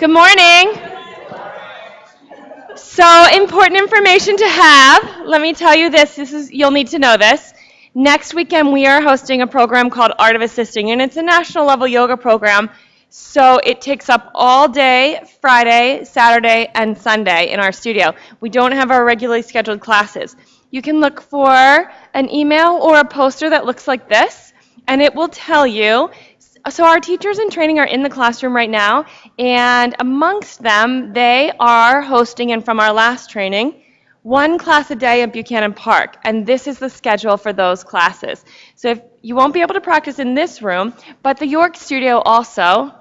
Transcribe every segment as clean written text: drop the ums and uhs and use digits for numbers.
Good morning. So important information to have. Let me tell you this. You'll need to know this. Next weekend we are hosting a program called Art of Assisting, and it's a national level yoga program. So it takes up all day, Friday, Saturday, and Sunday in our studio. We don't have our regularly scheduled classes. You can look for an email or a poster that looks like this, and it will tell you. So our teachers in training are in the classroom right now, and amongst them, they are hosting, and from our last training, one class a day at Buchanan Park, and this is the schedule for those classes. So if you won't be able to practice in this room, but the York studio also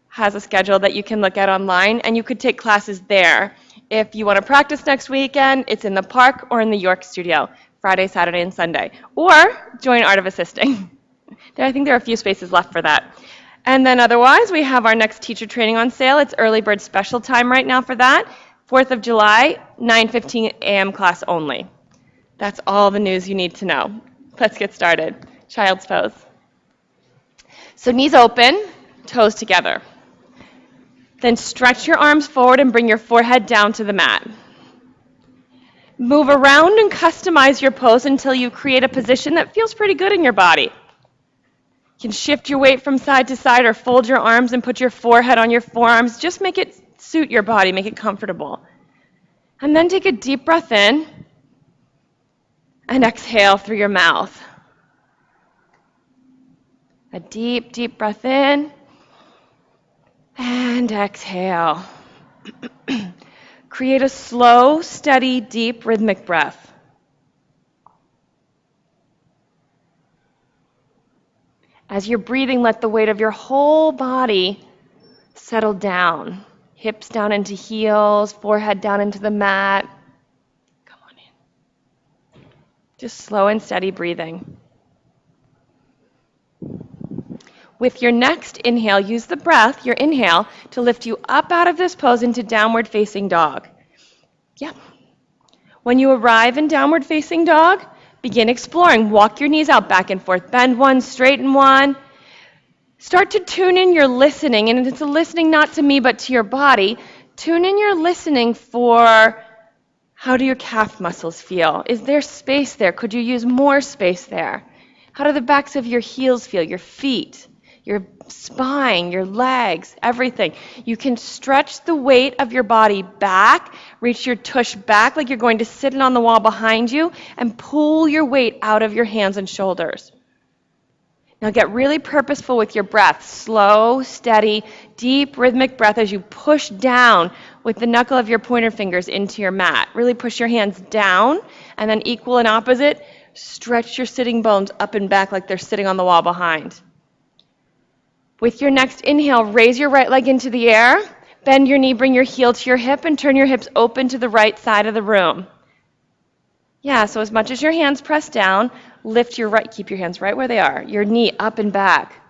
has a schedule that you can look at online, and you could take classes there. If you want to practice next weekend, it's in the park or in the York studio, Friday, Saturday, and Sunday. Or join Art of Assisting. I think there are a few spaces left for that. And then otherwise, we have our next teacher training on sale. It's early bird special time right now for that. 4th of July, 9:15 a.m. class only. That's all the news you need to know. Let's get started. Child's pose. So knees open, toes together. Then stretch your arms forward and bring your forehead down to the mat. Move around and customize your pose until you create a position that feels pretty good in your body. You can shift your weight from side to side or fold your arms and put your forehead on your forearms. Just make it suit your body, make it comfortable. And then take a deep breath in and exhale through your mouth. A deep, deep breath in and exhale. Create a slow, steady, deep, rhythmic breath. As you're breathing, let the weight of your whole body settle down. Hips down into heels, forehead down into the mat. Come on in. Just slow and steady breathing. With your next inhale, use the breath, your inhale, to lift you up out of this pose into downward facing dog. Yep. When you arrive in downward facing dog, begin exploring. Walk your knees out back and forth. Bend one, straighten one. Start to tune in your listening, and it's a listening not to me but to your body. Tune in your listening for how do your calf muscles feel? Is there space there? Could you use more space there? How do the backs of your heels feel? Your feet, your spine, your legs, everything. You can stretch the weight of your body back, reach your tush back like you're going to sit it on the wall behind you, and pull your weight out of your hands and shoulders. Now get really purposeful with your breath. Slow, steady, deep, rhythmic breath as you push down with the knuckle of your pointer fingers into your mat. Really push your hands down, and then equal and opposite, stretch your sitting bones up and back like they're sitting on the wall behind. With your next inhale, raise your right leg into the air, bend your knee, bring your heel to your hip, and turn your hips open to the right side of the room. Yeah, so as much as your hands press down, lift your right, keep your hands right where they are, your knee up and back.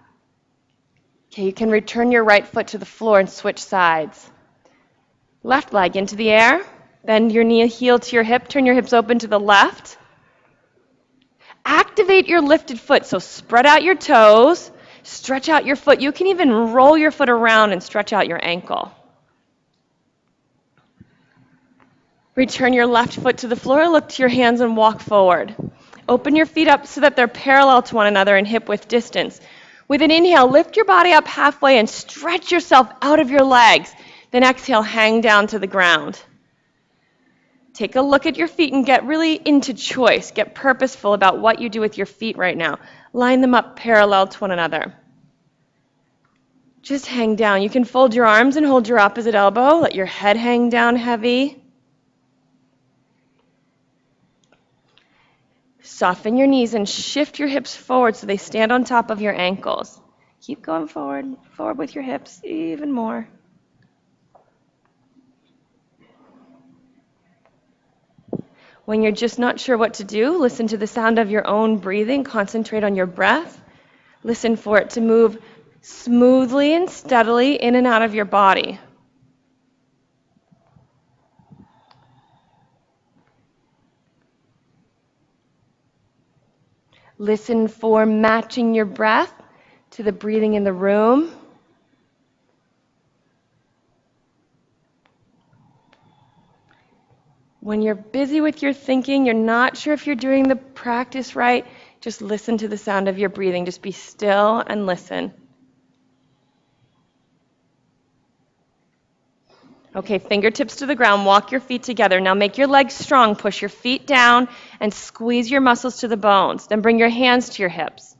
Okay, you can return your right foot to the floor and switch sides. Left leg into the air, bend your knee, heel to your hip, turn your hips open to the left. Activate your lifted foot, so spread out your toes, stretch out your foot. You can even roll your foot around and stretch out your ankle. Return your left foot to the floor, look to your hands and walk forward. Open your feet up so that they're parallel to one another in hip-width distance. With an inhale, lift your body up halfway and stretch yourself out of your legs. Then exhale, hang down to the ground. Take a look at your feet and get really into choice. Get purposeful about what you do with your feet right now. Line them up parallel to one another. Just hang down. You can fold your arms and hold your opposite elbow. Let your head hang down heavy. Soften your knees and shift your hips forward so they stand on top of your ankles. Keep going forward, forward with your hips, even more. When you're just not sure what to do, listen to the sound of your own breathing. Concentrate on your breath. Listen for it to move smoothly and steadily in and out of your body. Listen for matching your breath to the breathing in the room. When you're busy with your thinking, you're not sure if you're doing the practice right, just listen to the sound of your breathing. Just be still and listen. Okay, fingertips to the ground, walk your feet together. Now make your legs strong, push your feet down and squeeze your muscles to the bones. Then bring your hands to your hips.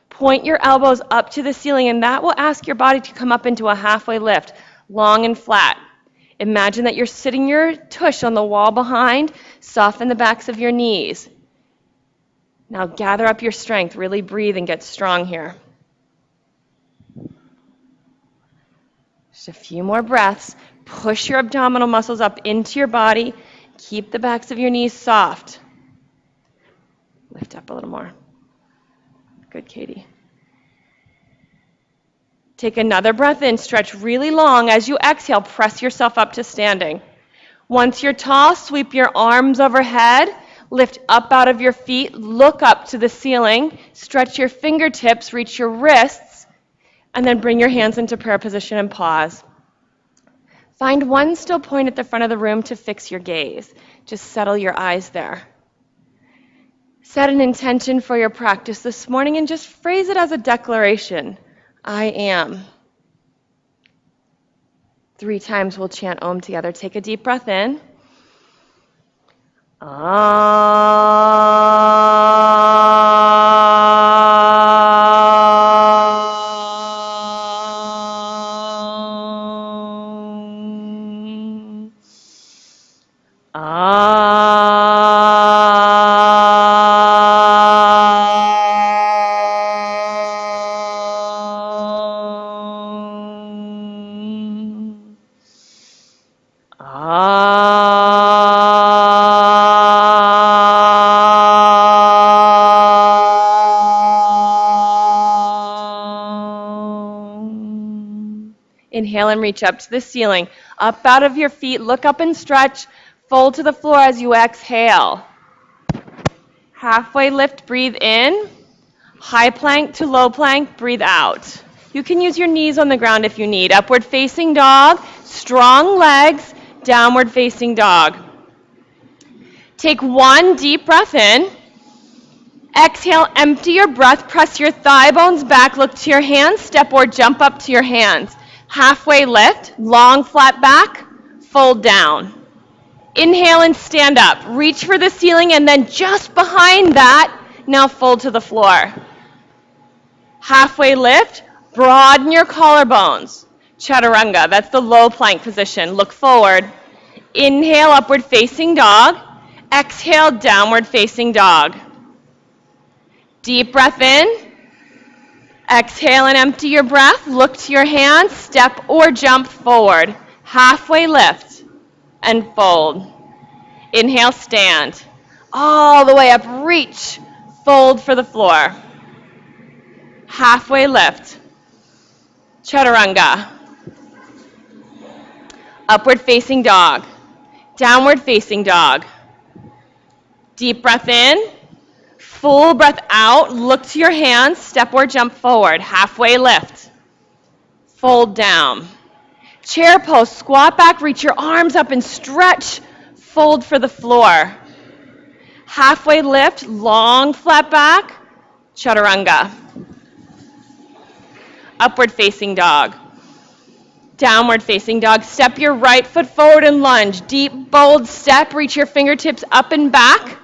Point your elbows up to the ceiling, and that will ask your body to come up into a halfway lift, long and flat. Imagine that you're sitting your tush on the wall behind. Soften the backs of your knees. Now gather up your strength. Really breathe and get strong here. Just a few more breaths. Push your abdominal muscles up into your body. Keep the backs of your knees soft. Lift up a little more. Good, Katie. Take another breath in, stretch really long. As you exhale, press yourself up to standing. Once you're tall, sweep your arms overhead, lift up out of your feet, look up to the ceiling, stretch your fingertips, reach your wrists, and then bring your hands into prayer position and pause. Find one still point at the front of the room to fix your gaze. Just settle your eyes there. Set an intention for your practice this morning and just phrase it as a declaration. I am. 3 times we'll chant Om together. Take a deep breath in. Inhale and reach up to the ceiling. Up out of your feet, look up and stretch. Fold to the floor as you exhale. Halfway lift, breathe in. High plank to low plank, breathe out. You can use your knees on the ground if you need. Upward facing dog, strong legs, downward facing dog. Take one deep breath in. Exhale, empty your breath, press your thigh bones back, look to your hands, step or jump up to your hands. Halfway lift, long flat back, fold down. Inhale and stand up. Reach for the ceiling and then just behind that, now fold to the floor. Halfway lift, broaden your collarbones. Chaturanga, that's the low plank position. Look forward. Inhale, upward facing dog. Exhale, downward facing dog. Deep breath in. Exhale and empty your breath. Look to your hands, step or jump forward. Halfway lift and fold. Inhale, stand. All the way up, reach. Fold for the floor. Halfway lift. Chaturanga. Upward facing dog. Downward facing dog. Deep breath in. Full breath out. Look to your hands. Step or jump forward. Halfway lift. Fold down. Chair pose. Squat back. Reach your arms up and stretch. Fold for the floor. Halfway lift. Long flat back. Chaturanga. Upward facing dog. Downward facing dog. Step your right foot forward and lunge. Deep, bold step. Reach your fingertips up and back.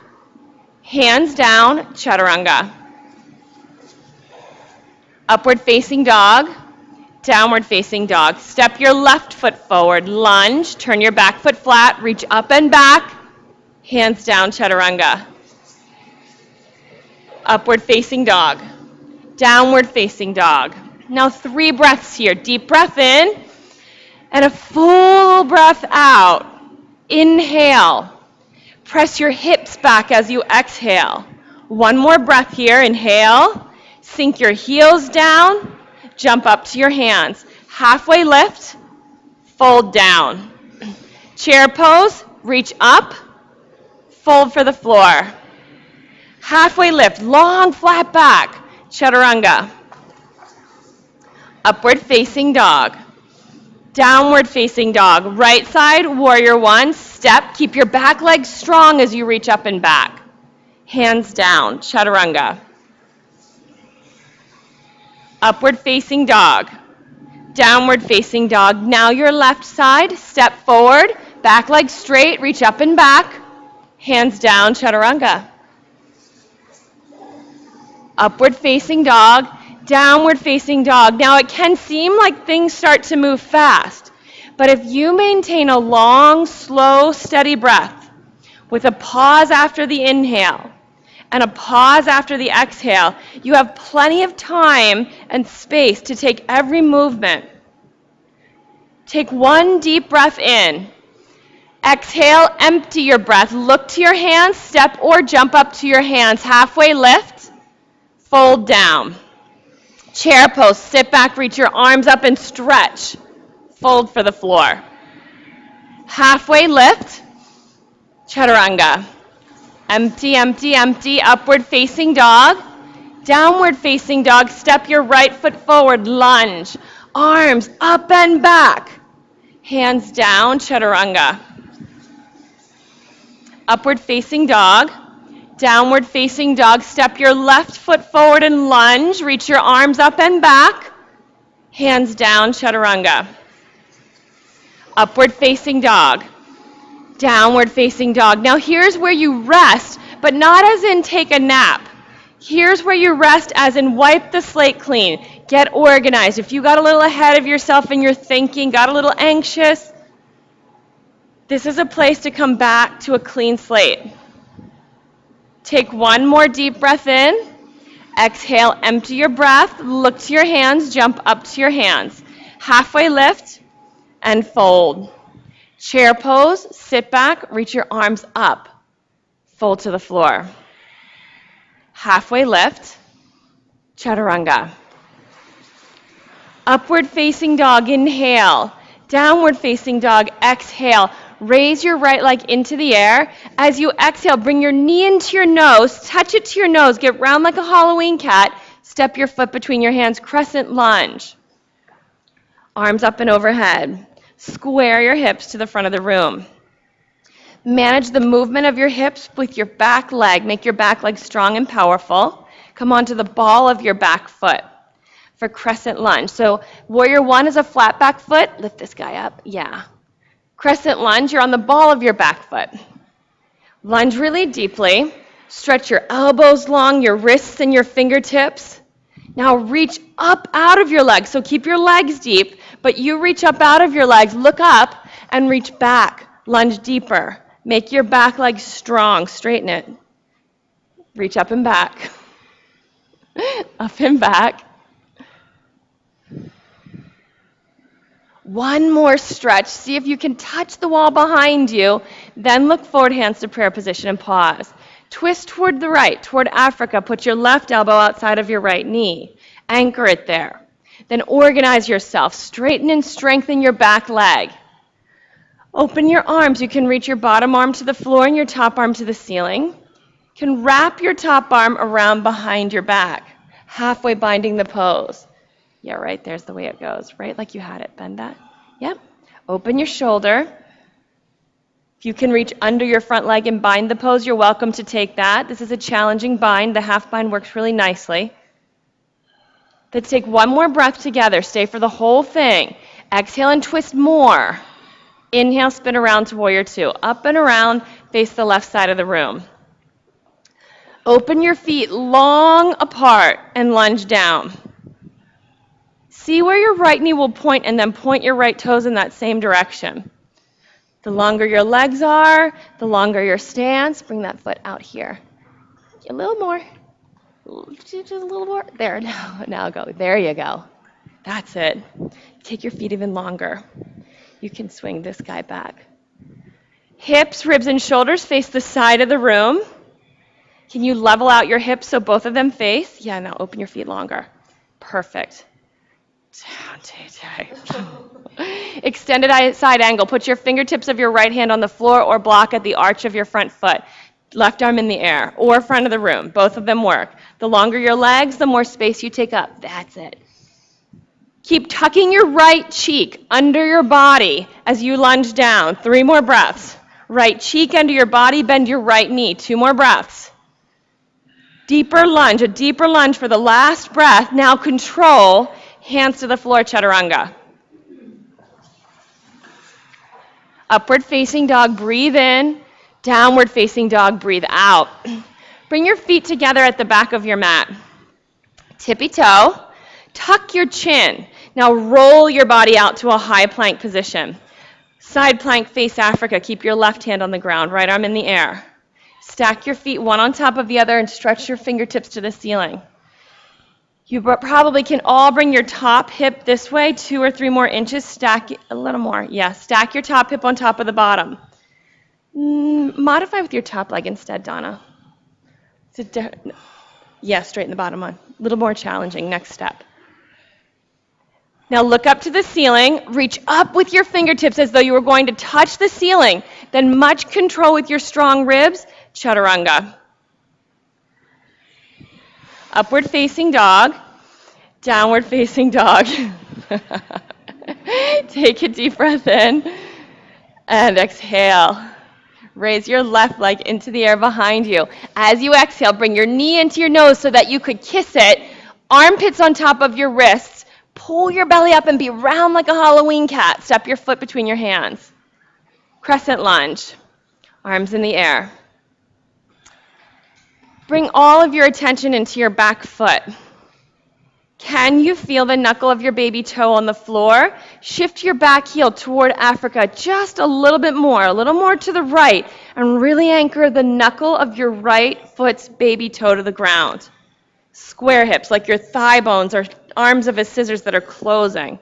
Hands down, chaturanga. Upward facing dog. Downward facing dog. Step your left foot forward. Lunge. Turn your back foot flat. Reach up and back. Hands down, chaturanga. Upward facing dog. Downward facing dog. Now 3 breaths here. Deep breath in and a full breath out. Inhale. Press your hips back as you exhale. 1 more breath here. Inhale. Sink your heels down. Jump up to your hands. Halfway lift. Fold down. Chair pose. Reach up. Fold for the floor. Halfway lift. Long flat back. Chaturanga. Upward facing dog. Downward facing dog. Right side, warrior one, step. Keep your back leg strong as you reach up and back. Hands down, chaturanga. Upward facing dog. Downward facing dog. Now your left side, step forward, back leg straight, reach up and back. Hands down, chaturanga. Upward facing dog. Downward facing dog. Now it can seem like things start to move fast, but if you maintain a long, slow, steady breath with a pause after the inhale and a pause after the exhale, you have plenty of time and space to take every movement. Take one deep breath in. Exhale, empty your breath. Look to your hands, step or jump up to your hands. Halfway lift, fold down. Chair pose, sit back, reach your arms up and stretch. Fold for the floor. Halfway lift, chaturanga. Empty, empty, empty, upward facing dog. Downward facing dog, step your right foot forward, lunge. Arms up and back. Hands down, chaturanga. Upward facing dog. Downward facing dog, step your left foot forward and lunge. Reach your arms up and back. Hands down, chaturanga. Upward facing dog. Downward facing dog. Now here's where you rest, but not as in take a nap. Here's where you rest as in wipe the slate clean. Get organized. If you got a little ahead of yourself in your thinking, got a little anxious, this is a place to come back to a clean slate. Take one more deep breath in. Exhale, empty your breath. Look to your hands, jump up to your hands. Halfway lift and fold. Chair pose, sit back, reach your arms up. Fold to the floor. Halfway lift, chaturanga. Upward facing dog, inhale. Downward facing dog, exhale. Raise your right leg into the air. As you exhale, bring your knee into your nose, touch it to your nose, get round like a Halloween cat, step your foot between your hands, crescent lunge. Arms up and overhead. Square your hips to the front of the room. Manage the movement of your hips with your back leg. Make your back leg strong and powerful. Come onto the ball of your back foot for crescent lunge. So warrior one is a flat back foot. Lift this guy up. Yeah. Crescent lunge, you're on the ball of your back foot. Lunge really deeply. Stretch your elbows long, your wrists and your fingertips. Now reach up out of your legs. So keep your legs deep, but you reach up out of your legs. Look up and reach back. Lunge deeper. Make your back leg strong. Straighten it. Reach up and back. Up and back. One more stretch. See if you can touch the wall behind you. Then look forward, hands to prayer position, and pause. Twist toward the right, toward Africa. Put your left elbow outside of your right knee. Anchor it there. Then organize yourself. Straighten and strengthen your back leg. Open your arms. You can reach your bottom arm to the floor and your top arm to the ceiling. You can wrap your top arm around behind your back, halfway binding the pose. Yeah, right, there's the way it goes, right? Like you had it. Bend that. Yep. Open your shoulder. If you can reach under your front leg and bind the pose, you're welcome to take that. This is a challenging bind. The half bind works really nicely. Let's take one more breath together. Stay for the whole thing. Exhale and twist more. Inhale, spin around to warrior two. Up and around, face the left side of the room. Open your feet long apart and lunge down. See where your right knee will point and then point your right toes in that same direction. The longer your legs are, the longer your stance. Bring that foot out here. A little more. Just a little more. There, now go. There you go. That's it. Take your feet even longer. You can swing this guy back. Hips, ribs, and shoulders face the side of the room. Can you level out your hips so both of them face? Yeah, now open your feet longer. Perfect. Extended side angle. Put your fingertips of your right hand on the floor or block at the arch of your front foot. Left arm in the air or front of the room. Both of them work. The longer your legs, the more space you take up. That's it. Keep tucking your right cheek under your body as you lunge down. 3 more breaths. Right cheek under your body, bend your right knee. 2 more breaths. Deeper lunge, a deeper lunge for the last breath. Now control, hands to the floor, chaturanga. Upward facing dog, breathe in. Downward facing dog, breathe out. Bring your feet together at the back of your mat. Tippy toe, tuck your chin. Now roll your body out to a high plank position. Side plank, face Africa. Keep your left hand on the ground, right arm in the air. Stack your feet one on top of the other and stretch your fingertips to the ceiling. You probably can all bring your top hip this way, 2 or 3 more inches. Stack it a little more. Yeah, stack your top hip on top of the bottom. Modify with your top leg instead, Donna. Yeah, straighten the bottom one. A little more challenging. Next step. Now look up to the ceiling. Reach up with your fingertips as though you were going to touch the ceiling. Then much control with your strong ribs. Chaturanga. Upward facing dog. Downward facing dog. Take a deep breath in. And exhale. Raise your left leg into the air behind you. As you exhale, bring your knee into your nose so that you could kiss it. Armpits on top of your wrists. Pull your belly up and be round like a Halloween cat. Step your foot between your hands. Crescent lunge. Arms in the air. Bring all of your attention into your back foot. Can you feel the knuckle of your baby toe on the floor? Shift your back heel toward Africa just a little more to the right, and really anchor the knuckle of your right foot's baby toe to the ground. Square hips, like your thigh bones or arms of a scissors that are closing.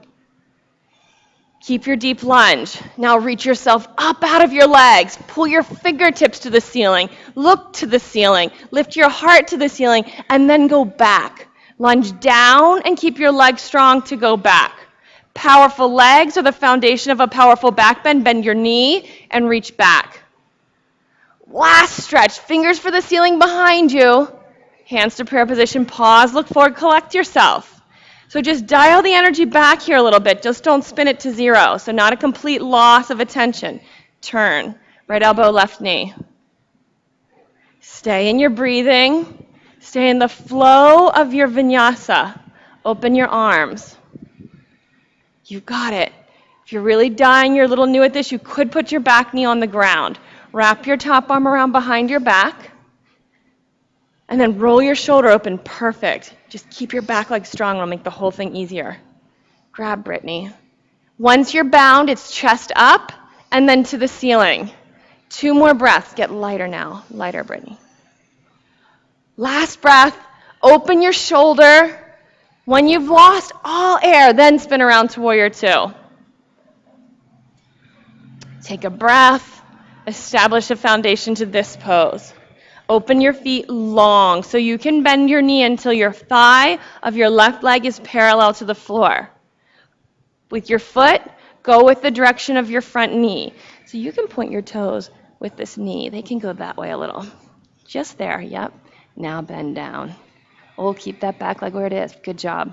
Keep your deep lunge. Now reach yourself up out of your legs. Pull your fingertips to the ceiling. Look to the ceiling. Lift your heart to the ceiling, and then go back. Lunge down and keep your legs strong to go back. Powerful legs are the foundation of a powerful back bend. Bend your knee and reach back. Last stretch. Fingers for the ceiling behind you. Hands to prayer position. Pause, look forward, collect yourself. So just dial the energy back here a little bit. Just don't spin it to 0. So not a complete loss of attention. Turn. Right elbow, left knee. Stay in your breathing. Stay in the flow of your vinyasa. Open your arms. You got it. If you're really dying, you're a little new at this, you could put your back knee on the ground. Wrap your top arm around behind your back. And then roll your shoulder open. Perfect. Just keep your back leg strong. It'll make the whole thing easier. Grab Brittany. Once you're bound, it's chest up and then to the ceiling. 2 more breaths. Get lighter now. Lighter, Brittany. Last breath, open your shoulder. When you've lost all air, then spin around to warrior 2. Take a breath, establish a foundation to this pose. Open your feet long so you can bend your knee until your thigh of your left leg is parallel to the floor. With your foot, go with the direction of your front knee. So you can point your toes with this knee. They can go that way a little. Just there, yep. Now bend down. Oh, keep that back leg where it is. Good job.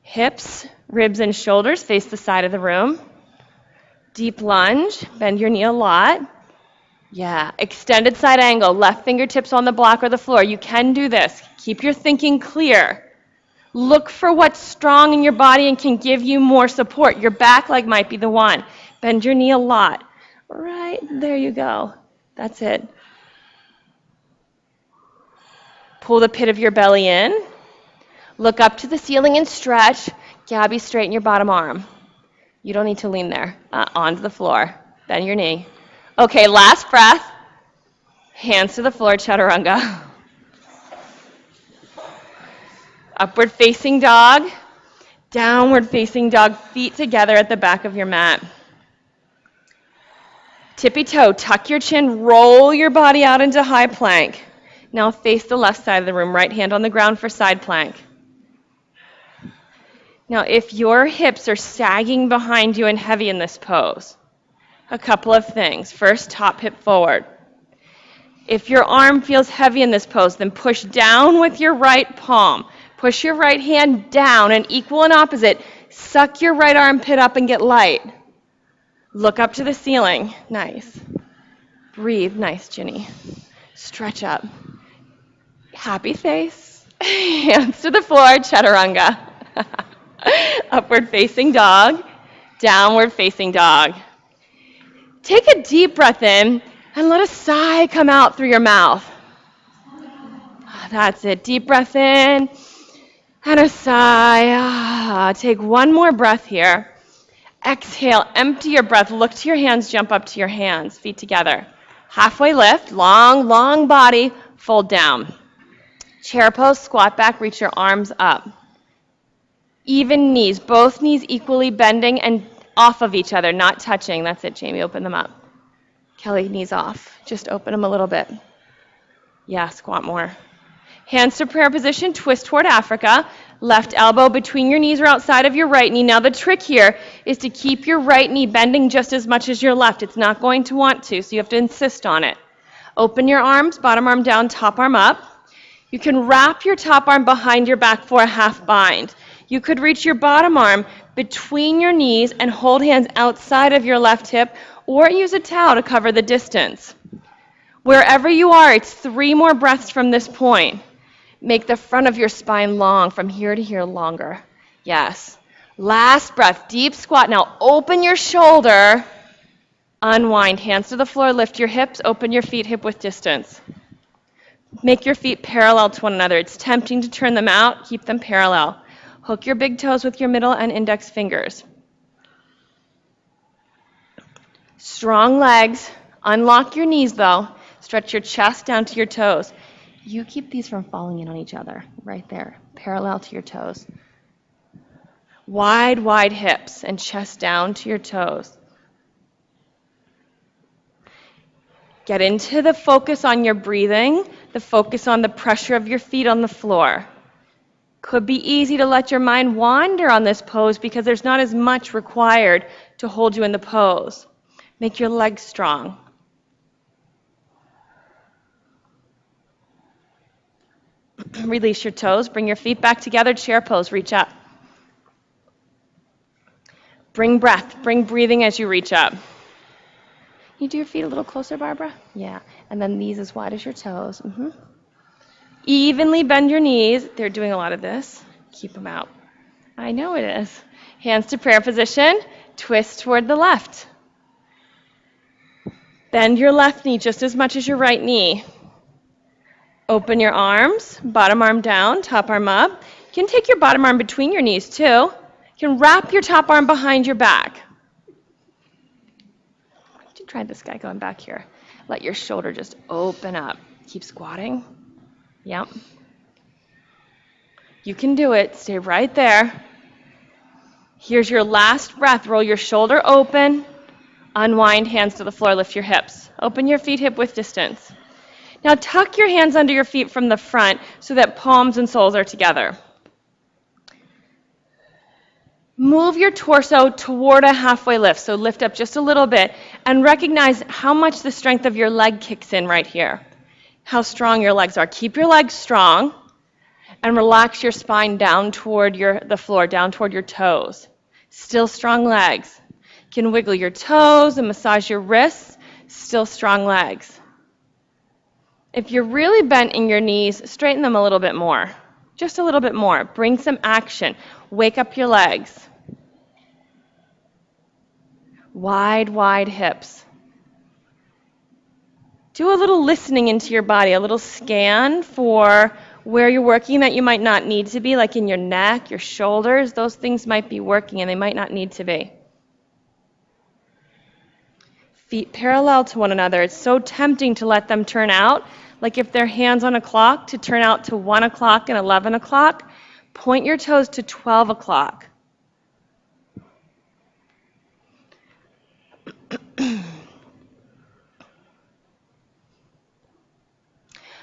Hips, ribs, and shoulders face the side of the room. Deep lunge. Bend your knee a lot. Yeah. Extended side angle. Left fingertips on the block or the floor. You can do this. Keep your thinking clear. Look for what's strong in your body and can give you more support. Your back leg might be the one. Bend your knee a lot. Right. There you go. That's it. Pull the pit of your belly in. Look up to the ceiling and stretch. Gabby, straighten your bottom arm. You don't need to lean there. Onto the floor. Bend your knee. Okay, last breath. Hands to the floor, chaturanga. Upward facing dog. Downward facing dog. Feet together at the back of your mat. Tippy toe. Tuck your chin. Roll your body out into high plank. Now face the left side of the room. Right hand on the ground for side plank. Now if your hips are sagging behind you and heavy in this pose, a couple of things. First, top hip forward. If your arm feels heavy in this pose, then push down with your right palm. Push your right hand down, and equal and opposite. Suck your right armpit up and get light. Look up to the ceiling. Nice. Breathe. Nice, Ginny. Stretch up. Happy face. Hands to the floor, chaturanga. Upward facing dog. Downward facing dog. Take a deep breath in and let a sigh come out through your mouth. That's it. Deep breath in and a sigh. Take one more breath here. Exhale, empty your breath. Look to your hands, jump up to your hands, feet together. Halfway lift, long, long body, fold down. Chair pose, squat back, reach your arms up. Even knees, both knees equally bending and off of each other, not touching. That's it, Jamie, open them up. Kelly, knees off. Just open them a little bit. Yeah, squat more. Hands to prayer position, twist toward Africa. Left elbow between your knees or outside of your right knee. Now the trick here is to keep your right knee bending just as much as your left. It's not going to want to, so you have to insist on it. Open your arms, bottom arm down, top arm up. You can wrap your top arm behind your back for a half bind. You could reach your bottom arm between your knees and hold hands outside of your left hip, or use a towel to cover the distance. Wherever you are, it's 3 more breaths from this point. Make the front of your spine long, from here to here longer. Yes. Last breath, deep squat. Now open your shoulder, unwind, hands to the floor, lift your hips, open your feet hip width distance. Make your feet parallel to one another. It's tempting to turn them out, keep them parallel. Hook your big toes with your middle and index fingers. Strong legs. Unlock your knees though. Stretch your chest down to your toes. You keep these from falling in on each other, right there, parallel to your toes. Wide, wide hips and chest down to your toes. Get into the focus on your breathing, the focus on the pressure of your feet on the floor. Could be easy to let your mind wander on this pose because there's not as much required to hold you in the pose. Make your legs strong. Release your toes. Bring your feet back together. Chair pose. Reach up. Bring breath. Bring breathing as you reach up. You do your feet a little closer, Barbara? Yeah. And then knees as wide as your toes. Evenly bend your knees. They're doing a lot of this. Keep them out. I know it is. Hands to prayer position. Twist toward the left. Bend your left knee just as much as your right knee. Open your arms, bottom arm down, top arm up. You can take your bottom arm between your knees too. You can wrap your top arm behind your back. Try this guy going back here. Let your shoulder just open up. Keep squatting. Yep. You can do it. Stay right there. Here's your last breath. Roll your shoulder open. Unwind, hands to the floor. Lift your hips. Open your feet hip width distance. Now tuck your hands under your feet from the front so that palms and soles are together. Move your torso toward a halfway lift, so lift up just a little bit, and recognize how much the strength of your leg kicks in right here, how strong your legs are. Keep your legs strong, and relax your spine down toward the floor, down toward your toes. Still strong legs. You can wiggle your toes and massage your wrists, still strong legs. If you're really bent in your knees, straighten them a little bit more. Just a little bit more. Bring some action. Wake up your legs. Wide, wide hips. Do a little listening into your body, a little scan for where you're working that you might not need to be, like in your neck, your shoulders. Those things might be working and they might not need to be. Feet parallel to one another. It's so tempting to let them turn out. Like if they're hands on a clock, to turn out to 1 o'clock and 11 o'clock. Point your toes to 12 o'clock.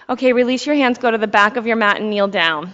Okay, release your hands, go to the back of your mat and kneel down.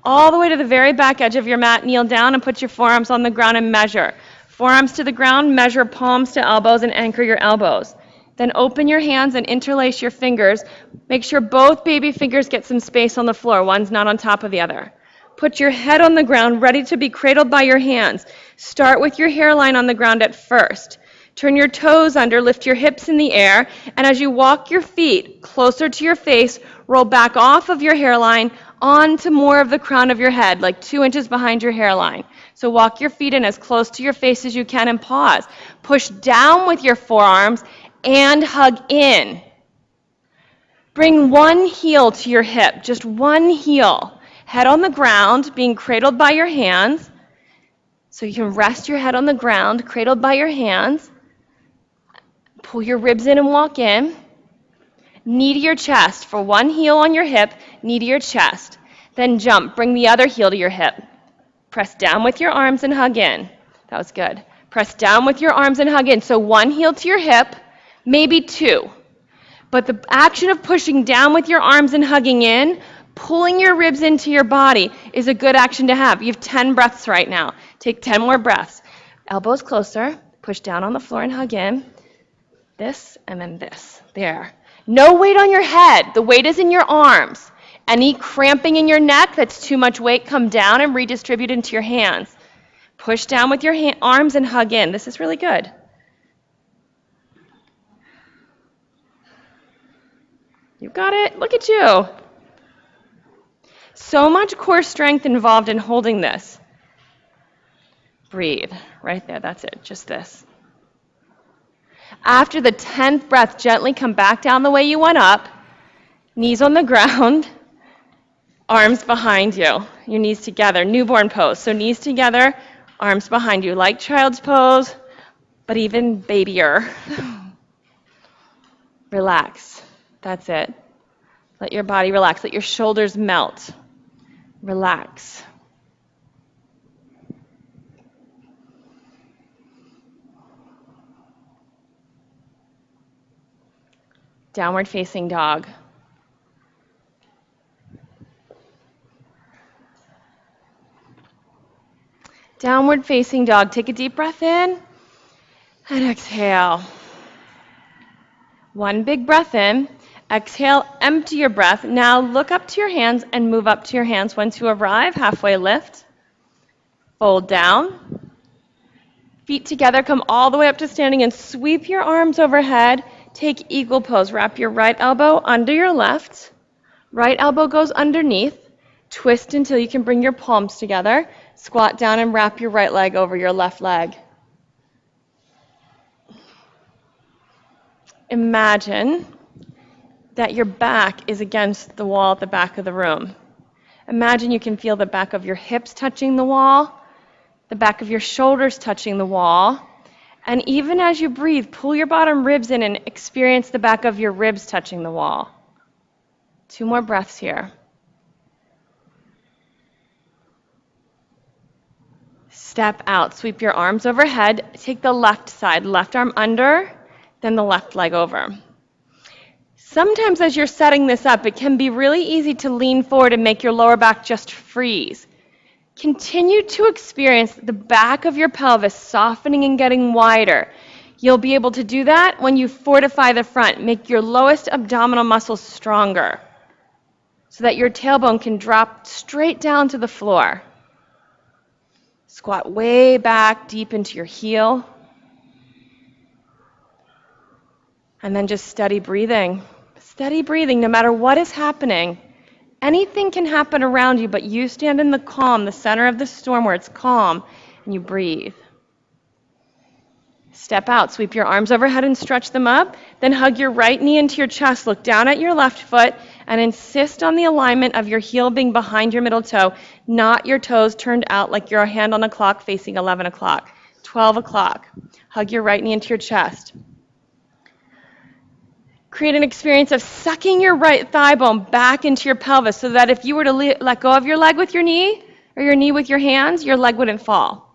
All the way to the very back edge of your mat, kneel down and put your forearms on the ground and measure. Forearms to the ground, measure palms to elbows and anchor your elbows. Then open your hands and interlace your fingers. Make sure both baby fingers get some space on the floor. One's not on top of the other. Put your head on the ground, ready to be cradled by your hands. Start with your hairline on the ground at first. Turn your toes under, lift your hips in the air, and as you walk your feet closer to your face, roll back off of your hairline onto more of the crown of your head, like 2 inches behind your hairline. So walk your feet in as close to your face as you can and pause. Push down with your forearms and hug in. Bring one heel to your hip, just one heel. Head on the ground, being cradled by your hands. So you can rest your head on the ground, cradled by your hands. Pull your ribs in and walk in. Knee to your chest for one heel on your hip, knee to your chest. Then jump, bring the other heel to your hip. Press down with your arms and hug in. That was good. Press down with your arms and hug in. So one heel to your hip, maybe two. But the action of pushing down with your arms and hugging in, pulling your ribs into your body is a good action to have. You have 10 breaths right now. Take 10 more breaths. Elbows closer, push down on the floor and hug in. This and then this. There. No weight on your head. The weight is in your arms. Any cramping in your neck that's too much weight, come down and redistribute into your hands. Push down with your arms and hug in. This is really good. You got it. Look at you. So much core strength involved in holding this. Breathe. Right there. That's it. Just this. After the 10th breath, gently come back down the way you went up. Knees on the ground. Arms behind you. Your knees together. Newborn pose. So knees together, arms behind you. Like child's pose, but even babier. Relax. That's it. Let your body relax. Let your shoulders melt. Relax. Downward facing dog. Downward facing dog. Take a deep breath in and exhale. One big breath in. Exhale, empty your breath. Now look up to your hands and move up to your hands. Once you arrive, halfway lift. Fold down. Feet together, come all the way up to standing and sweep your arms overhead. Take eagle pose. Wrap your right elbow under your left. Right elbow goes underneath. Twist until you can bring your palms together. Squat down and wrap your right leg over your left leg. Imagine that your back is against the wall at the back of the room. Imagine you can feel the back of your hips touching the wall, the back of your shoulders touching the wall, and even as you breathe, pull your bottom ribs in and experience the back of your ribs touching the wall. 2 more breaths here. Step out, sweep your arms overhead, take the left side, left arm under, then the left leg over. Sometimes as you're setting this up, it can be really easy to lean forward and make your lower back just freeze. Continue to experience the back of your pelvis softening and getting wider. You'll be able to do that when you fortify the front. Make your lowest abdominal muscles stronger so that your tailbone can drop straight down to the floor. Squat way back deep into your heel. And then just steady breathing. Steady breathing no matter what is happening. Anything can happen around you, but you stand in the calm, the center of the storm where it's calm, and you breathe. Step out, sweep your arms overhead and stretch them up. Then hug your right knee into your chest. Look down at your left foot and insist on the alignment of your heel being behind your middle toe, not your toes turned out like your hand on a clock facing 11 o'clock, 12 o'clock. Hug your right knee into your chest. Create an experience of sucking your right thigh bone back into your pelvis so that if you were to let go of your leg with your knee or your knee with your hands, your leg wouldn't fall.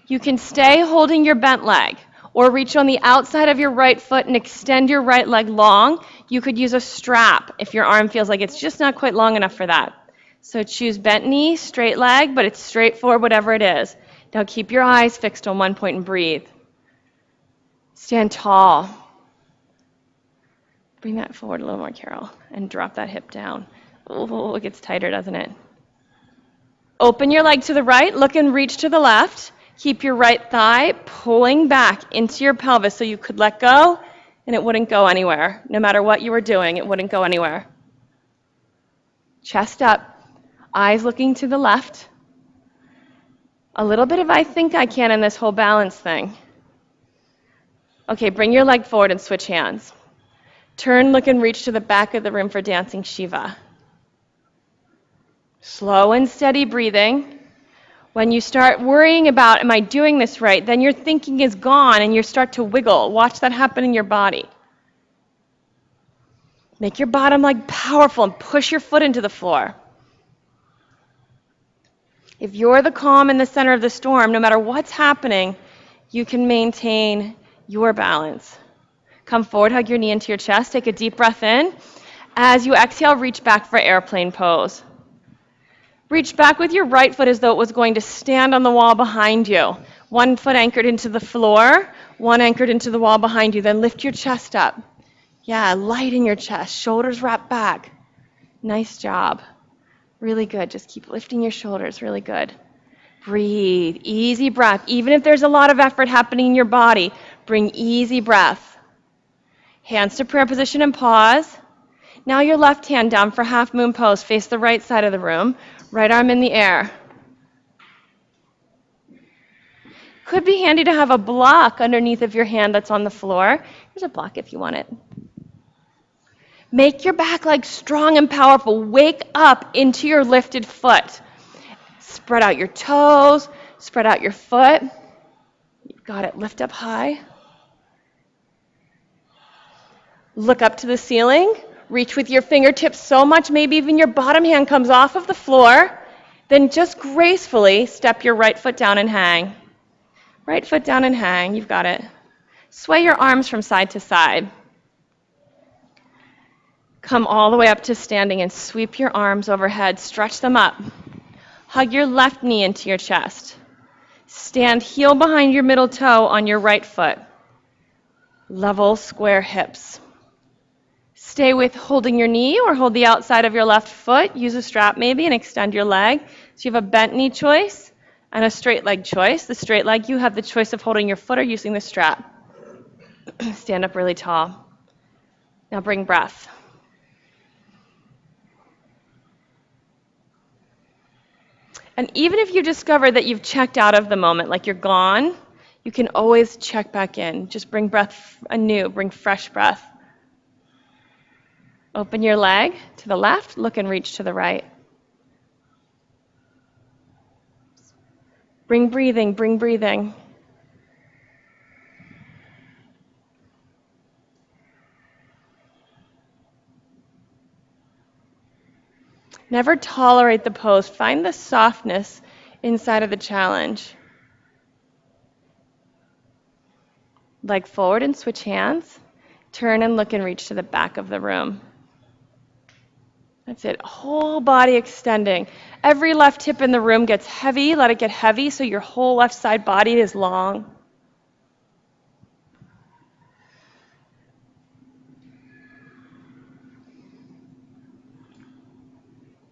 You can stay holding your bent leg or reach on the outside of your right foot and extend your right leg long. You could use a strap if your arm feels like it's just not quite long enough for that. So choose bent knee, straight leg, but it's straight forward, whatever it is. Now keep your eyes fixed on one point and breathe. Stand tall. Bring that forward a little more, Carol, and drop that hip down. Oh, it gets tighter, doesn't it? Open your leg to the right, look and reach to the left. Keep your right thigh pulling back into your pelvis so you could let go and it wouldn't go anywhere. No matter what you were doing, it wouldn't go anywhere. Chest up, eyes looking to the left. A little bit of I think I can in this whole balance thing. Okay, bring your leg forward and switch hands. Turn, look, and reach to the back of the room for dancing Shiva. Slow and steady breathing. When you start worrying about, am I doing this right, then your thinking is gone and you start to wiggle. Watch that happen in your body. Make your bottom leg powerful and push your foot into the floor. If you're the calm in the center of the storm, no matter what's happening, you can maintain your balance. Come forward, hug your knee into your chest. Take a deep breath in. As you exhale, reach back for airplane pose. Reach back with your right foot as though it was going to stand on the wall behind you. One foot anchored into the floor, one anchored into the wall behind you. Then lift your chest up. Yeah, light in your chest. Shoulders wrap back. Nice job. Really good. Just keep lifting your shoulders. Really good. Breathe. Easy breath. Even if there's a lot of effort happening in your body, bring easy breath. Hands to prayer position and pause. Now your left hand down for half moon pose. Face the right side of the room. Right arm in the air. Could be handy to have a block underneath of your hand that's on the floor. Here's a block if you want it. Make your back leg strong and powerful. Wake up into your lifted foot. Spread out your toes. Spread out your foot. You've got it. Lift up high. Look up to the ceiling. Reach with your fingertips so much, maybe even your bottom hand comes off of the floor. Then just gracefully step your right foot down and hang. Right foot down and hang. You've got it. Sway your arms from side to side. Come all the way up to standing and sweep your arms overhead. Stretch them up. Hug your left knee into your chest. Stand heel behind your middle toe on your right foot. Level square hips. Stay with holding your knee or hold the outside of your left foot. Use a strap maybe and extend your leg. So you have a bent knee choice and a straight leg choice. The straight leg, you have the choice of holding your foot or using the strap. Stand up really tall. Now bring breath. And even if you discover that you've checked out of the moment, like you're gone, you can always check back in. Just bring breath anew, bring fresh breath. Open your leg to the left, look and reach to the right. Bring breathing, bring breathing. Never tolerate the pose. Find the softness inside of the challenge. Leg forward and switch hands. Turn and look and reach to the back of the room. That's it. Whole body extending. Every left hip in the room gets heavy. Let it get heavy so your whole left side body is long.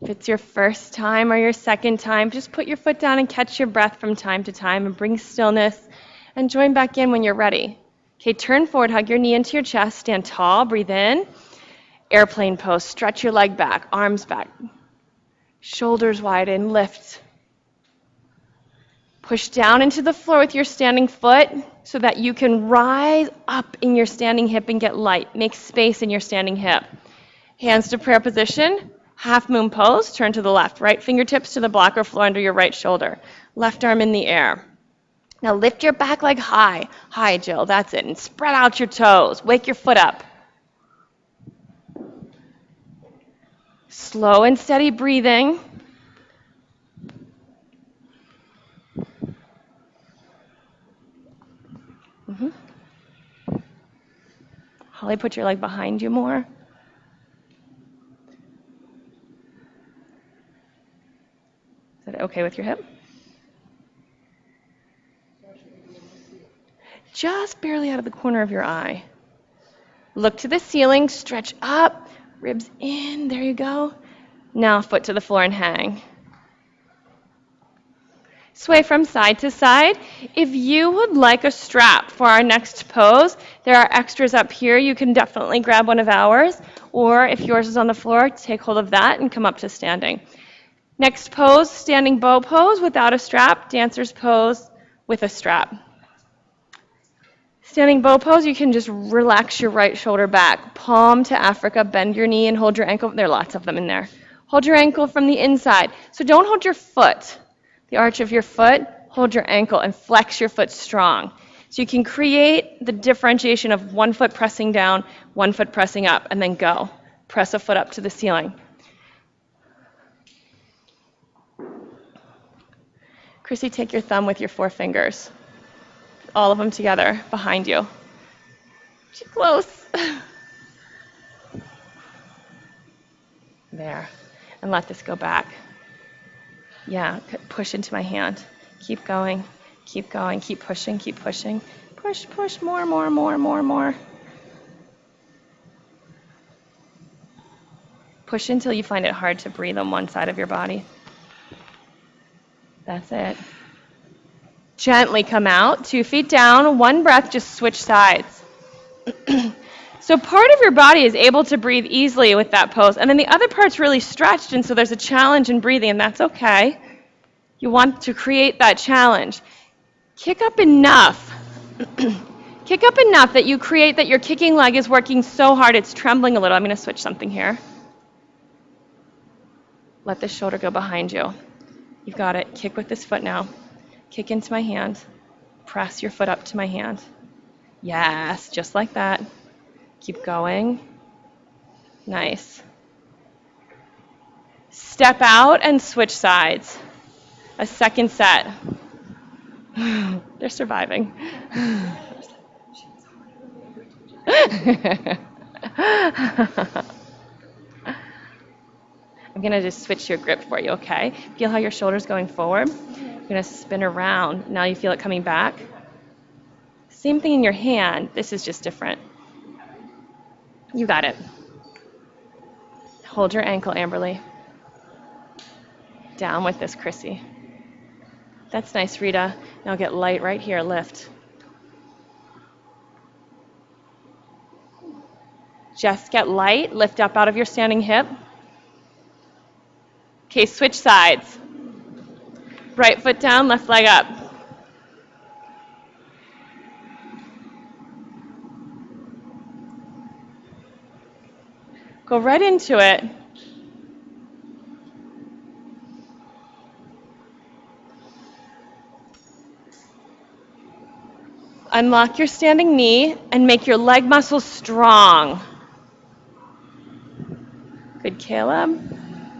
If it's your first time or your second time, just put your foot down and catch your breath from time to time and bring stillness and join back in when you're ready. Okay, turn forward, hug your knee into your chest, stand tall, breathe in. Airplane pose, stretch your leg back, arms back. Shoulders widen, lift. Push down into the floor with your standing foot so that you can rise up in your standing hip and get light. Make space in your standing hip. Hands to prayer position. Half moon pose, turn to the left. Right fingertips to the blocker floor under your right shoulder. Left arm in the air. Now lift your back leg high. High, Jill, that's it. And spread out your toes. Wake your foot up. Slow and steady breathing. Holly, put your leg behind you more. Is that okay with your hip? Just barely out of the corner of your eye. Look to the ceiling, stretch up, ribs in, there you go. Now foot to the floor and hang. Sway from side to side. If you would like a strap for our next pose, there are extras up here. You can definitely grab one of ours, or if yours is on the floor, take hold of that and come up to standing. Next pose, standing bow pose without a strap, dancer's pose with a strap. Standing bow pose, you can just relax your right shoulder back, palm to Africa, bend your knee and hold your ankle. There are lots of them in there. Hold your ankle from the inside. So don't hold your foot, the arch of your foot, hold your ankle and flex your foot strong. So you can create the differentiation of one foot pressing down, one foot pressing up, and then go. Press a foot up to the ceiling. Chrissy, take your thumb with your 4 fingers. All of them together behind you. Too close. There. And let this go back. Yeah, push into my hand. Keep going. Keep going. Keep pushing. Keep pushing. Push, push. More, more, more, more, more. Push until you find it hard to breathe on one side of your body. That's it. Gently come out, 2 feet down, 1 breath, just switch sides. So part of your body is able to breathe easily with that pose, and then the other part's really stretched, and so there's a challenge in breathing, and that's okay. You want to create that challenge. Kick up enough. Kick up enough that you create that your kicking leg is working so hard it's trembling a little. I'm going to switch something here. Let the shoulder go behind you. You've got it. Kick with this foot now. Kick into my hand. Press your foot up to my hand. Yes, just like that. Keep going. Nice. Step out and switch sides. A second set. They're surviving. I'm going to just switch your grip for you, okay? Feel how your shoulder's going forward. You're going to spin around. Now you feel it coming back. Same thing in your hand. This is just different. You got it. Hold your ankle, Amberly. Down with this, Chrissy. That's nice, Rita. Now get light right here. Lift. Just get light. Lift up out of your standing hip. Okay, switch sides. Right foot down, left leg up. Go right into it. Unlock your standing knee and make your leg muscles strong. Good, Caleb.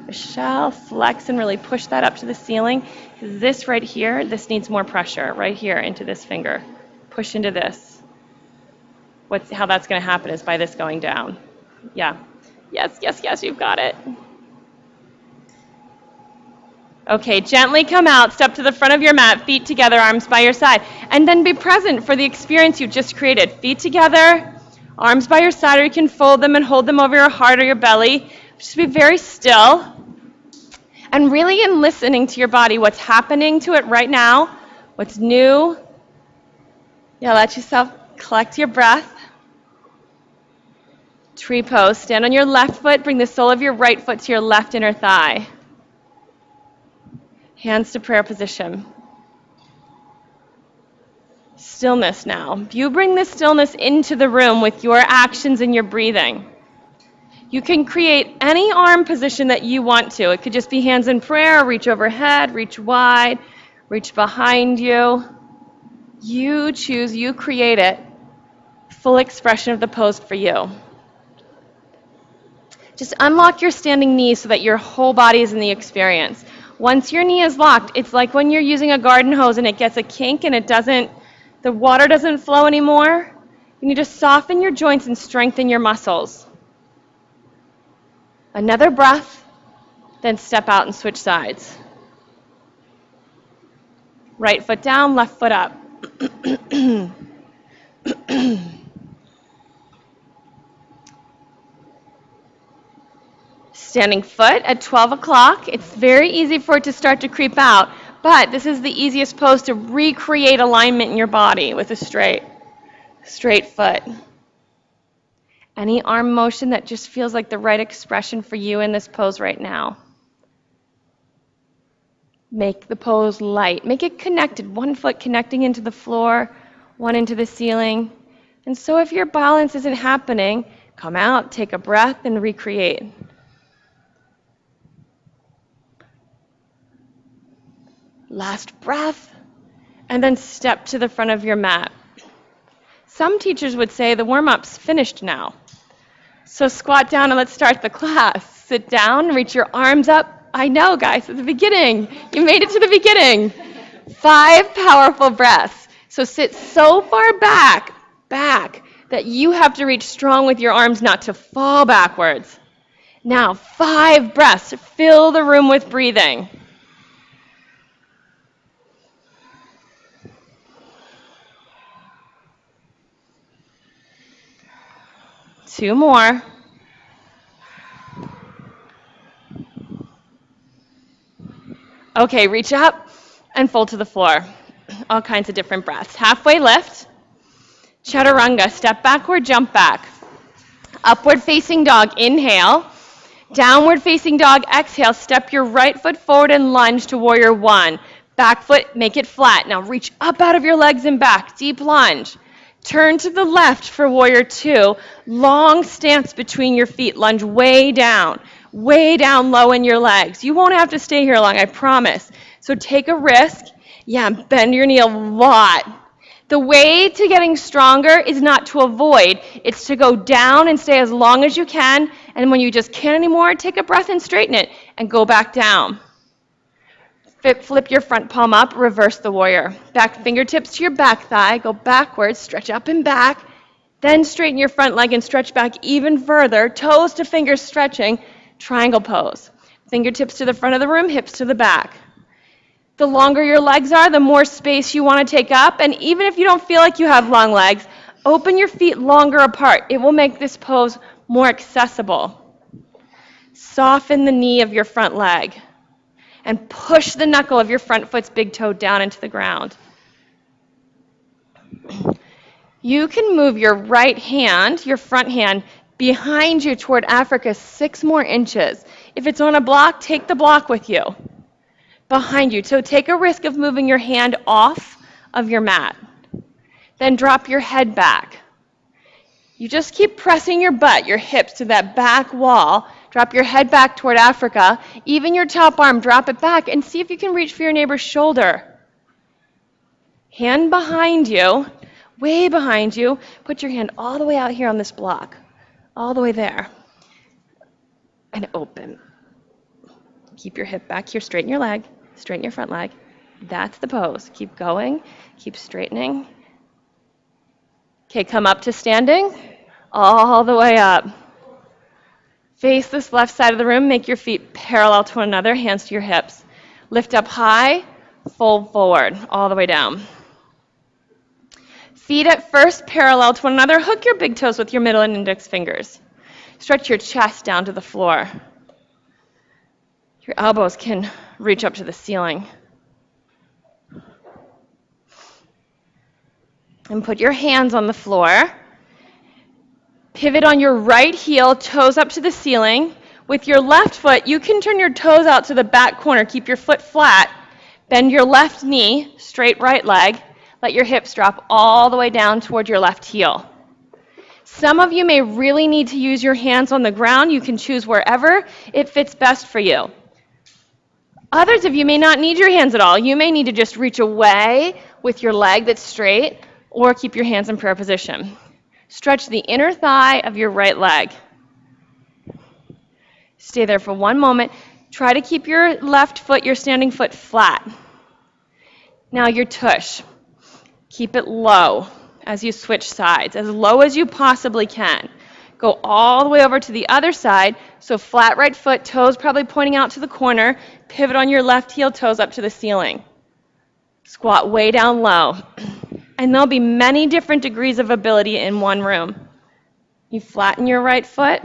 Michelle, flex and really push that up to the ceiling. This right here, this needs more pressure. Right here into this finger. Push into this. How that's going to happen is by this going down. Yeah. Yes, yes, yes, you've got it. Okay, gently come out, step to the front of your mat, feet together, arms by your side, and then be present for the experience you just created. Feet together, arms by your side, or you can fold them and hold them over your heart or your belly. Just be very still, and really in listening to your body, what's happening to it right now, what's new. Yeah, let yourself collect your breath. Tree pose, stand on your left foot, bring the sole of your right foot to your left inner thigh. Hands to prayer position. Stillness now. You bring the stillness into the room with your actions and your breathing. You can create any arm position that you want to. It could just be hands in prayer, reach overhead, reach wide, reach behind you. You choose, you create it. Full expression of the pose for you. Just unlock your standing knee so that your whole body is in the experience. Once your knee is locked, it's like when you're using a garden hose and it gets a kink and the water doesn't flow anymore. You need to soften your joints and strengthen your muscles. Another breath, then step out and switch sides. Right foot down, left foot up. Standing foot at 12 o'clock. It's very easy for it to start to creep out, But this is the easiest pose to recreate alignment in your body with a straight foot. Any arm motion that just feels like the right expression for you in this pose right now. Make the pose light. Make it connected. One foot connecting into the floor, one into the ceiling. And so if your balance isn't happening, come out, take a breath, and recreate. Last breath, and then step to the front of your mat. Some teachers would say the warm-up's finished now. So squat down and let's start the class. Sit down, reach your arms up. I know, guys, at the beginning. You made it to the beginning. 5 powerful breaths. So sit so far back, that you have to reach strong with your arms not to fall backwards. Now, 5 breaths. Fill the room with breathing. Two more. Okay, reach up and fold to the floor. All kinds of different breaths. Halfway lift. Chaturanga, step backward, jump back. Upward facing dog, inhale. Downward facing dog, exhale. Step your right foot forward and lunge to warrior 1. Back foot, make it flat. Now reach up out of your legs and back, deep lunge. Turn to the left for warrior 2. Long stance between your feet, lunge way down low in your legs. You won't have to stay here long, I promise. So take a risk. Yeah, bend your knee a lot. The way to getting stronger is not to avoid. It's to go down and stay as long as you can. And when you just can't anymore, take a breath and straighten it and go back down. Flip your front palm up, reverse the warrior. Back fingertips to your back thigh, go backwards, stretch up and back. Then straighten your front leg and stretch back even further. Toes to fingers stretching, triangle pose. Fingertips to the front of the room, hips to the back. The longer your legs are, the more space you want to take up. And even if you don't feel like you have long legs, open your feet longer apart. It will make this pose more accessible. Soften the knee of your front leg. And push the knuckle of your front foot's big toe down into the ground. You can move your right hand, your front hand, behind you toward Africa 6 more inches. If it's on a block, take the block with you. Behind you. So take a risk of moving your hand off of your mat. Then drop your head back. You just keep pressing your butt, your hips to that back wall. Drop your head back toward Africa. Even your top arm, drop it back and see if you can reach for your neighbor's shoulder. Hand behind you, way behind you. Put your hand all the way out here on this block. All the way there. And open. Keep your hip back here. Straighten your leg. Straighten your front leg. That's the pose. Keep going. Keep straightening. Okay, come up to standing. All the way up. Face this left side of the room. Make your feet parallel to one another. Hands to your hips. Lift up high. Fold forward. All the way down. Feet at first parallel to one another. Hook your big toes with your middle and index fingers. Stretch your chest down to the floor. Your elbows can reach up to the ceiling. And put your hands on the floor. Pivot on your right heel, toes up to the ceiling. With your left foot, you can turn your toes out to the back corner. Keep your foot flat. Bend your left knee, straight right leg. Let your hips drop all the way down toward your left heel. Some of you may really need to use your hands on the ground. You can choose wherever it fits best for you. Others of you may not need your hands at all. You may need to just reach away with your leg that's straight or keep your hands in prayer position. Stretch the inner thigh of your right leg. Stay there for 1 moment. Try to keep your left foot, your standing foot, flat. Now your tush. Keep it low as you switch sides, as low as you possibly can. Go all the way over to the other side, so flat right foot, toes probably pointing out to the corner. Pivot on your left heel, toes up to the ceiling. Squat way down low. And there'll be many different degrees of ability in one room. You flatten your right foot.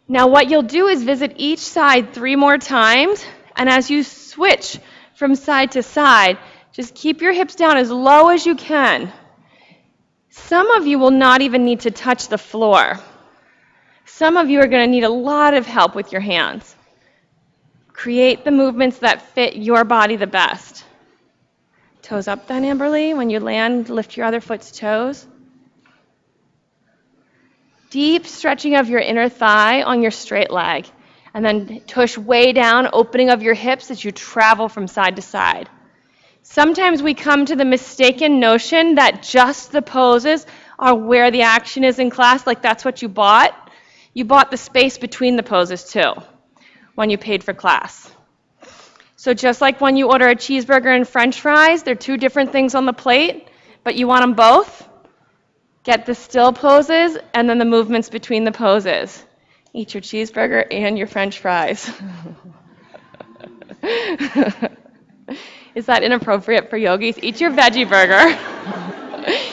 Now what you'll do is visit each side 3 more times And as you switch from side to side, just keep your hips down as low as you can. Some of you will not even need to touch the floor. Some of you are going to need a lot of help with your hands. Create the movements that fit your body the best. Toes up then, Amberly. When you land, lift your other foot's toes. Deep stretching of your inner thigh on your straight leg. And then tush way down, opening of your hips as you travel from side to side. Sometimes we come to the mistaken notion that just the poses are where the action is in class, like that's what you bought. You bought the space between the poses too, when you paid for class. So just like when you order a cheeseburger and french fries, they're two different things on the plate, but you want them both, get the still poses and then the movements between the poses. Eat your cheeseburger and your french fries. Is that inappropriate for yogis? Eat your veggie burger.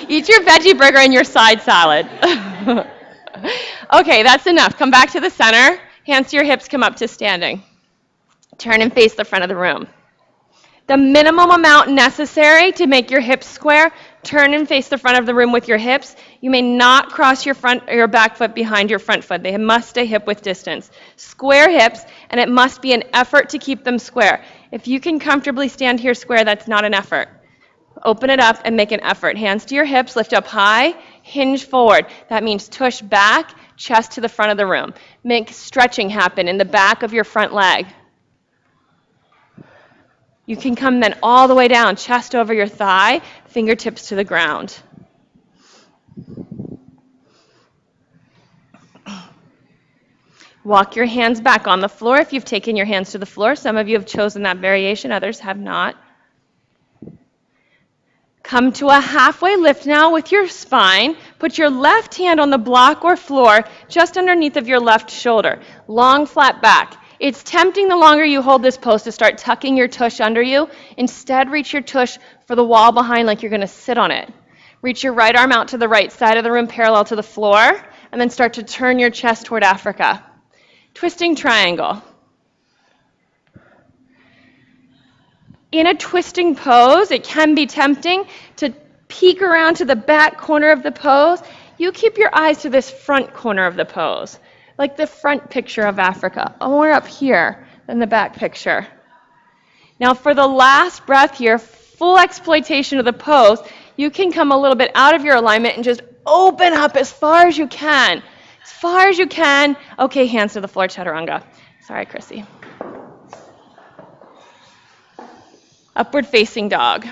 Eat your veggie burger and your side salad. Okay, that's enough. Come back to the center. Hands to your hips, come up to standing. Turn and face the front of the room. The minimum amount necessary to make your hips square, turn and face the front of the room with your hips. You may not cross your front or your back foot behind your front foot. They must stay hip width distance. Square hips, and it must be an effort to keep them square. If you can comfortably stand here square, that's not an effort. Open it up and make an effort. Hands to your hips, lift up high, hinge forward. That means tush back, chest to the front of the room. Make stretching happen in the back of your front leg. You can come then all the way down, chest over your thigh, fingertips to the ground. Walk your hands back on the floor if you've taken your hands to the floor. Some of you have chosen that variation, others have not. Come to a halfway lift now with your spine. Put your left hand on the block or floor just underneath of your left shoulder. Long, flat back. It's tempting the longer you hold this pose to start tucking your tush under you. Instead, reach your tush for the wall behind like you're going to sit on it. Reach your right arm out to the right side of the room parallel to the floor, and then start to turn your chest toward Africa. Twisting triangle. In a twisting pose, it can be tempting to peek around to the back corner of the pose. You keep your eyes to this front corner of the pose, like the front picture of Africa, more up here than the back picture. Now for the last breath here, full exploitation of the pose, you can come a little bit out of your alignment and just open up as far as you can. As far as you can. Okay, hands to the floor, chaturanga. Sorry, Chrissy. Upward facing dog.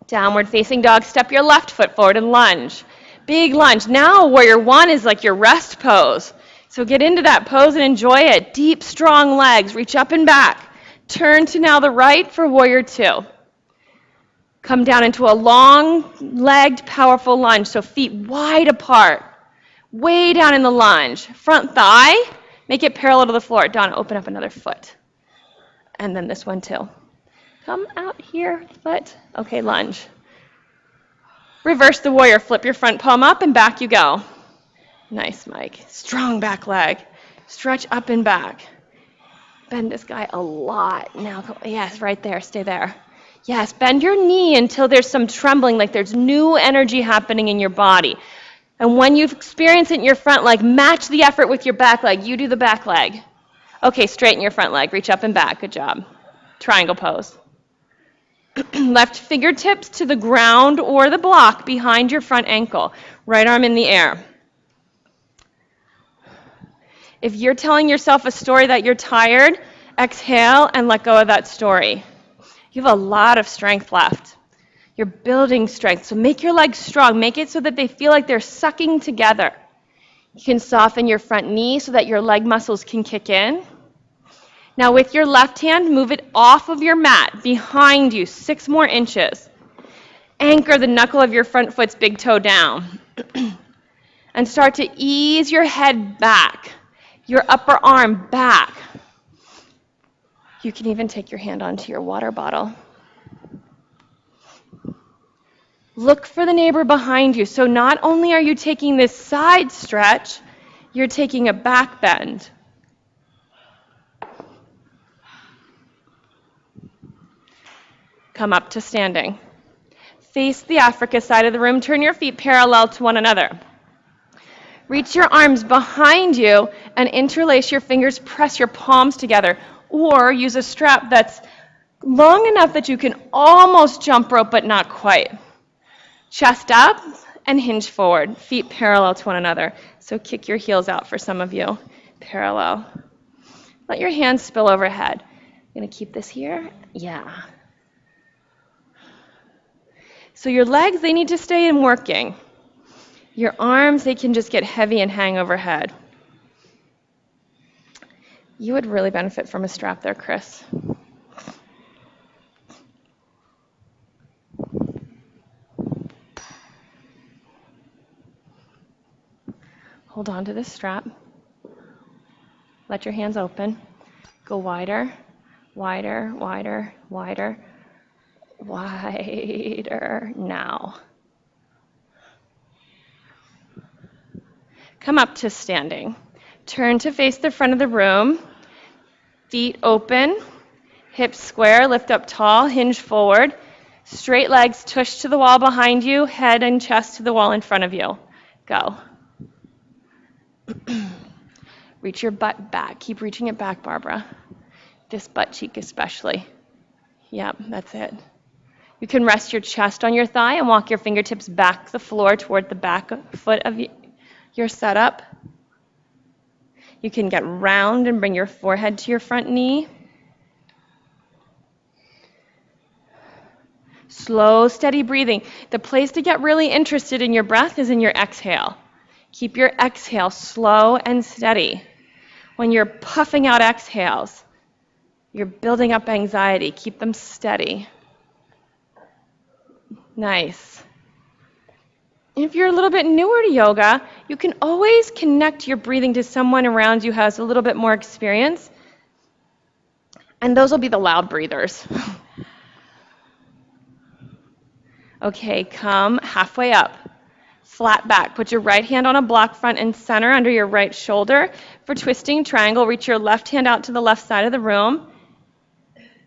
Downward facing dog, step your left foot forward and lunge. Big lunge. Now warrior one is like your rest pose. So get into that pose and enjoy it. Deep, strong legs. Reach up and back. Turn to now the right for warrior two. Come down into a long-legged, powerful lunge. So feet wide apart. Way down in the lunge. Front thigh. Make it parallel to the floor. Donna, open up another foot. And then this one too. Come out here, foot. Okay, lunge. Reverse the warrior. Flip your front palm up and back you go. Nice, Mike. Strong back leg. Stretch up and back. Bend this guy a lot. Now, yes, right there. Stay there. Yes, bend your knee until there's some trembling, like there's new energy happening in your body. And when you experience it in your front leg, match the effort with your back leg. You do the back leg. Okay, straighten your front leg. Reach up and back. Good job. Triangle pose. Left fingertips to the ground or the block behind your front ankle. Right arm in the air. If you're telling yourself a story that you're tired, exhale and let go of that story. You have a lot of strength left. You're building strength, so make your legs strong. Make it so that they feel like they're sucking together. You can soften your front knee so that your leg muscles can kick in. Now with your left hand, move it off of your mat, behind you, 6 more inches. Anchor the knuckle of your front foot's big toe down. And start to ease your head back, your upper arm back. You can even take your hand onto your water bottle. Look for the neighbor behind you. So not only are you taking this side stretch, you're taking a back bend. Come up to standing. Face the Africa side of the room. Turn your feet parallel to one another. Reach your arms behind you and interlace your fingers. Press your palms together. Or use a strap that's long enough that you can almost jump rope, but not quite. Chest up and hinge forward. Feet parallel to one another. So kick your heels out for some of you. Parallel. Let your hands spill overhead. I'm going to keep this here. Yeah. So your legs, they need to stay in working. Your arms, they can just get heavy and hang overhead. You would really benefit from a strap there, Chris. Hold on to this strap. Let your hands open. Go wider, wider, wider, wider, wider. Now. Come up to standing. Turn to face the front of the room. Feet open, hips square, lift up tall, hinge forward. Straight legs tush to the wall behind you, head and chest to the wall in front of you. Go. Reach your butt back. Keep reaching it back, Barbara. This butt cheek especially. Yep, that's it. You can rest your chest on your thigh and walk your fingertips back the floor toward the back foot of your setup. You can get round and bring your forehead to your front knee. Slow, steady breathing. The place to get really interested in your breath is in your exhale. Keep your exhale slow and steady. When you're puffing out exhales, you're building up anxiety. Keep them steady. Nice. If you're a little bit newer to yoga, you can always connect your breathing to someone around you who has a little bit more experience. And those will be the loud breathers. Okay, come halfway up. Flat back. Put your right hand on a block front and center under your right shoulder. For twisting triangle, reach your left hand out to the left side of the room.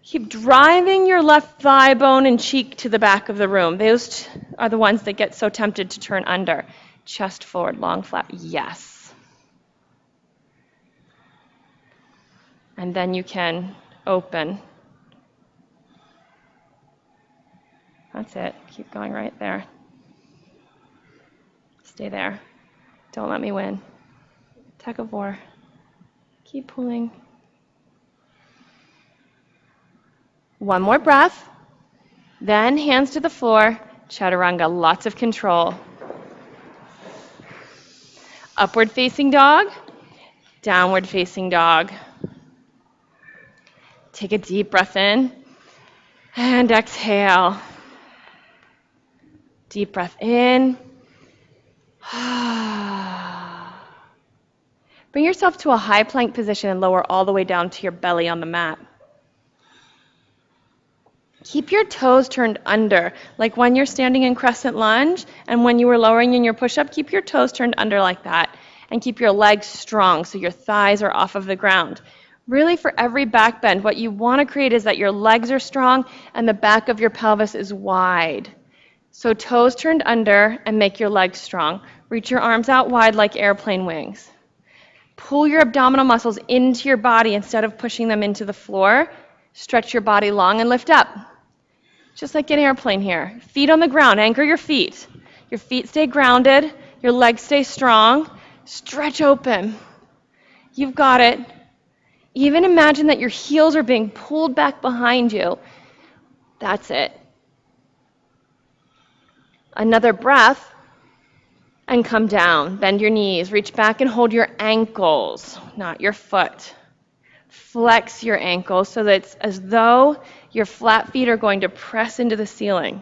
Keep driving your left thigh bone and cheek to the back of the room. Those are the ones that get so tempted to turn under. Chest forward, long flat. Yes. And then you can open. That's it. Keep going right there. Stay there. Don't let me win. Tug of war. Keep pulling. One more breath. Then hands to the floor. Chaturanga, lots of control. Upward facing dog. Downward facing dog. Take a deep breath in. And exhale. Deep breath in. Bring yourself to a high plank position and lower all the way down to your belly on the mat. Keep your toes turned under, like when you're standing in crescent lunge and when you were lowering in your push-up, keep your toes turned under like that. And keep your legs strong so your thighs are off of the ground. Really, for every back bend, what you want to create is that your legs are strong and the back of your pelvis is wide. So toes turned under and make your legs strong. Reach your arms out wide like airplane wings. Pull your abdominal muscles into your body instead of pushing them into the floor. Stretch your body long and lift up. Just like an airplane here. Feet on the ground. Anchor your feet. Your feet stay grounded. Your legs stay strong. Stretch open. You've got it. Even imagine that your heels are being pulled back behind you. That's it. Another breath, and come down. Bend your knees. Reach back and hold your ankles, not your foot. Flex your ankles so that it's as though your flat feet are going to press into the ceiling.